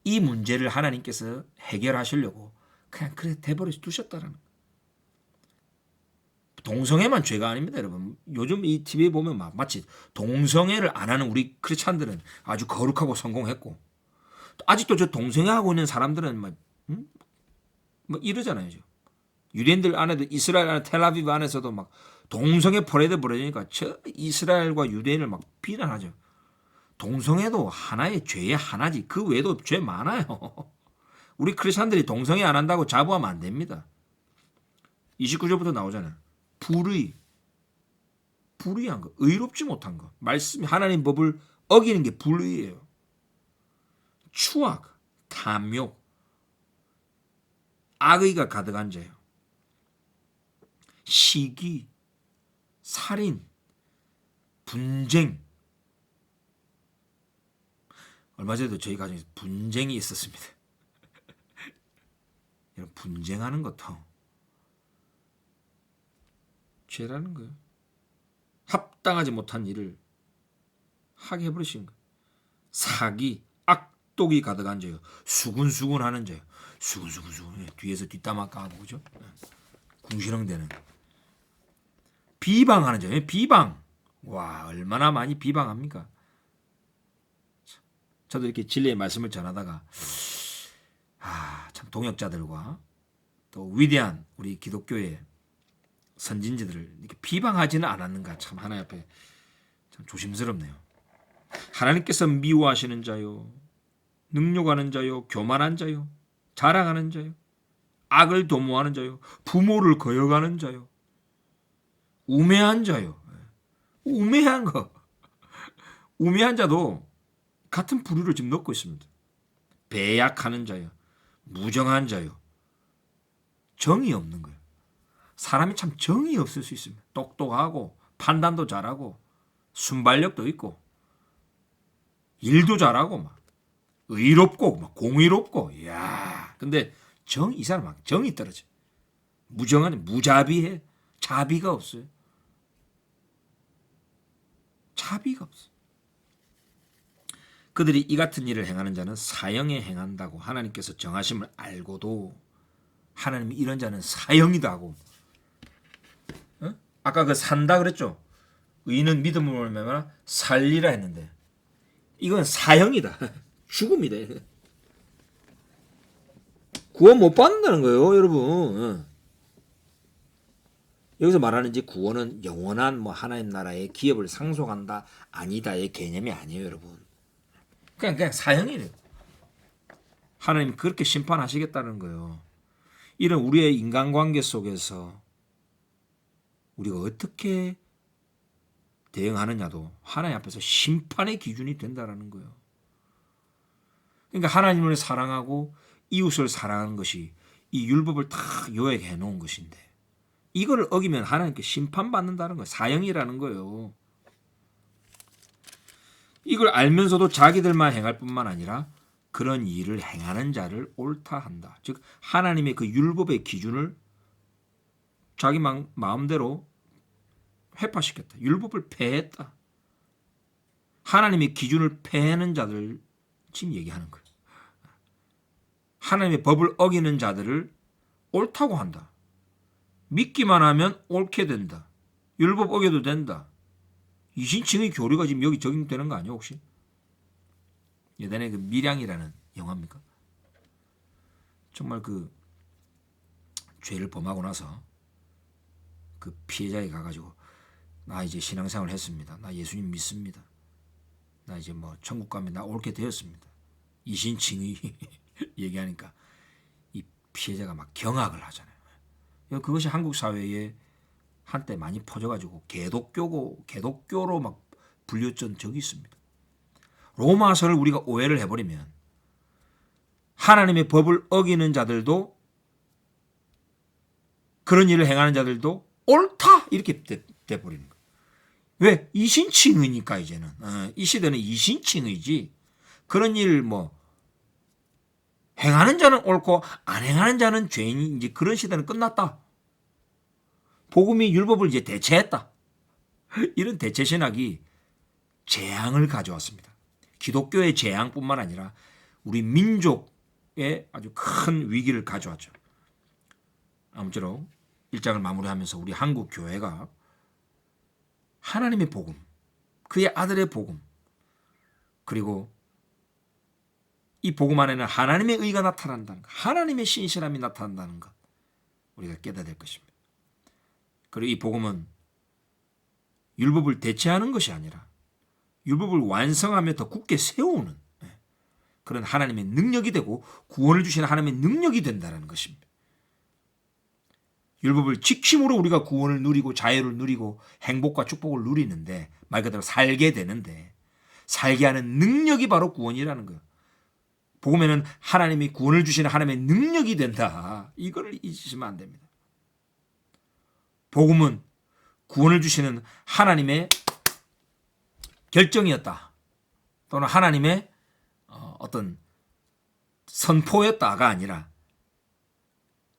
이 문제를 하나님께서 해결하시려고 그냥 그래 내버려 두셨다라는 거예요. 동성애만 죄가 아닙니다, 여러분. 요즘 이 TV에 보면 마치 동성애를 안 하는 우리 크리스찬들은 아주 거룩하고 성공했고 아직도 저 동성애하고 있는 사람들은 뭐 이러잖아요. 유대인들 안에도 이스라엘 안에 텔아비브 안에서도 막 동성애 퍼레이드 벌어지니까 저 이스라엘과 유대인을 막 비난하죠. 동성애도 하나의 죄의 하나지 그 외에도 죄 많아요. 우리 크리스찬들이 동성애 안 한다고 자부하면 안 됩니다. 29절부터 나오잖아요. 불의한 거, 의롭지 못한 거, 말씀 하나님 법을 어기는 게 불의예요. 추악, 탐욕, 악의가 가득한 자요. 시기, 살인, 분쟁. 얼마 전에도 저희 가정에서 분쟁이 있었습니다. 이런 분쟁하는 것도 죄라는 거예요. 합당하지 못한 일을 하게 해버리신 거예요. 사기, 악독이 가득한 자요. 수군수군하는 자요. 수군수군 뒤에서 뒷담화 까고 그죠? 궁시렁대는. 비방하는 자요. 비방. 와 얼마나 많이 비방합니까? 저도 이렇게 진리의 말씀을 전하다가 참 동역자들과 또 위대한 우리 기독교의 선진지들을 이렇게 비방하지는 않았는가 참 하나님 앞에 참 조심스럽네요. 하나님께서 미워하시는 자요, 능욕하는 자요, 교만한 자요, 자랑하는 자요, 악을 도모하는 자요, 부모를 거역하는 자요, 우매한 자요. 우매한 거. 우매한 자도 같은 부류를 지금 넣고 있습니다. 배약하는 자요, 무정한 자요, 정이 없는 거예요. 사람이 참 정이 없을 수 있습니다. 똑똑하고 판단도 잘하고 순발력도 있고 일도 잘하고 막 의롭고 막 공의롭고 이야. 근데 이 사람 막 정이 떨어져. 무정한 무자비해. 자비가 없어요. 자비가 없어. 그들이 이 같은 일을 행하는 자는 사형에 행한다고 하나님께서 정하심을 알고도 하나님이 이런 자는 사형이다 하고 아까 그 산다 그랬죠. 의인은 믿음으로 말미암아 살리라 했는데 이건 사형이다. 죽음이다. 구원 못 받는다는 거예요, 여러분. 여기서 말하는 이제 구원은 영원한 뭐 하나님 나라의 기업을 상속한다 아니다의 개념이 아니에요, 여러분. 그냥 사형이래요. 하나님 그렇게 심판하시겠다는 거예요. 이런 우리의 인간관계 속에서 우리가 어떻게 대응하느냐도 하나님 앞에서 심판의 기준이 된다는 거예요. 그러니까 하나님을 사랑하고 이웃을 사랑하는 것이 이 율법을 다 요약해 놓은 것인데 이걸 어기면 하나님께 심판받는다는 거예요. 사형이라는 거예요. 이걸 알면서도 자기들만 행할 뿐만 아니라 그런 일을 행하는 자를 옳다 한다. 즉 하나님의 그 율법의 기준을 자기 마음대로 회파시켰다. 율법을 폐했다. 하나님의 기준을 폐하는 자들 지금 얘기하는 거예요. 하나님의 법을 어기는 자들을 옳다고 한다. 믿기만 하면 옳게 된다. 율법 어겨도 된다. 이신칭의 교리가 지금 여기 적용되는 거 아니에요 혹시? 예전에 그 밀양이라는 영화입니까? 정말 그 죄를 범하고 나서 그 피해자에 가가지고 나 이제 신앙생활을 했습니다. 나 예수님 믿습니다. 나 이제 뭐 천국 가면 나 옳게 되었습니다. 이신칭의 얘기하니까 이 피해자가 막 경악을 하잖아요. 그것이 한국 사회에 한때 많이 퍼져가지고 개독교로 막 불렸던 적이 있습니다. 로마서를 우리가 오해를 해버리면 하나님의 법을 어기는 자들도 그런 일을 행하는 자들도 옳다 이렇게 돼버리는 거예요. 왜? 이신칭의니까 이제는 이 시대는 이신칭의지 그런 일 뭐 행하는 자는 옳고 안 행하는 자는 죄인이 이제 그런 시대는 끝났다. 복음이 율법을 이제 대체했다. 이런 대체 신학이 재앙을 가져왔습니다. 기독교의 재앙뿐만 아니라 우리 민족에 아주 큰 위기를 가져왔죠. 아무쪼록 1장을 마무리하면서 우리 한국 교회가 하나님의 복음, 그의 아들의 복음, 그리고 이 복음 안에는 하나님의 의가 나타난다는 것, 하나님의 신실함이 나타난다는 것 우리가 깨달아야 될 것입니다. 그리고 이 복음은 율법을 대체하는 것이 아니라 율법을 완성하며 더 굳게 세우는 그런 하나님의 능력이 되고 구원을 주시는 하나님의 능력이 된다는 것입니다. 율법을 지킴으로 우리가 구원을 누리고 자유를 누리고 행복과 축복을 누리는데 말 그대로 살게 되는데 살게 하는 능력이 바로 구원이라는 거예요. 복음에는 하나님이 구원을 주시는 하나님의 능력이 된다. 이거를 잊으시면 안 됩니다. 복음은 구원을 주시는 하나님의 결정이었다. 또는 하나님의 어떤 선포였다가 아니라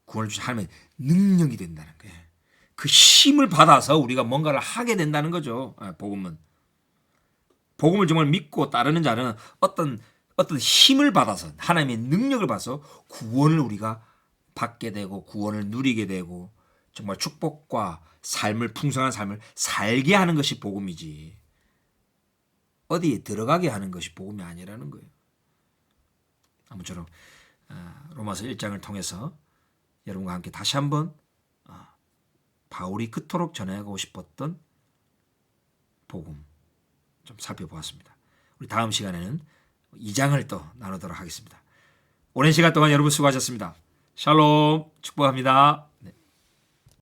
구원을 주신 하나님의 능력이 된다는 거예요. 그 힘을 받아서 우리가 뭔가를 하게 된다는 거죠. 복음은. 복음을 정말 믿고 따르는 자는 어떤 힘을 받아서 하나님의 능력을 받아서 구원을 우리가 받게 되고 구원을 누리게 되고 정말 축복과 삶을 풍성한 삶을 살게 하는 것이 복음이지 어디에 들어가게 하는 것이 복음이 아니라는 거예요. 아무쪼록 로마서 1장을 통해서 여러분과 함께 다시 한번 바울이 그토록 전하고 싶었던 복음 좀 살펴보았습니다. 우리 다음 시간에는 2장을 또 나누도록 하겠습니다. 오랜 시간 동안 여러분 수고하셨습니다. 샬롬 축복합니다.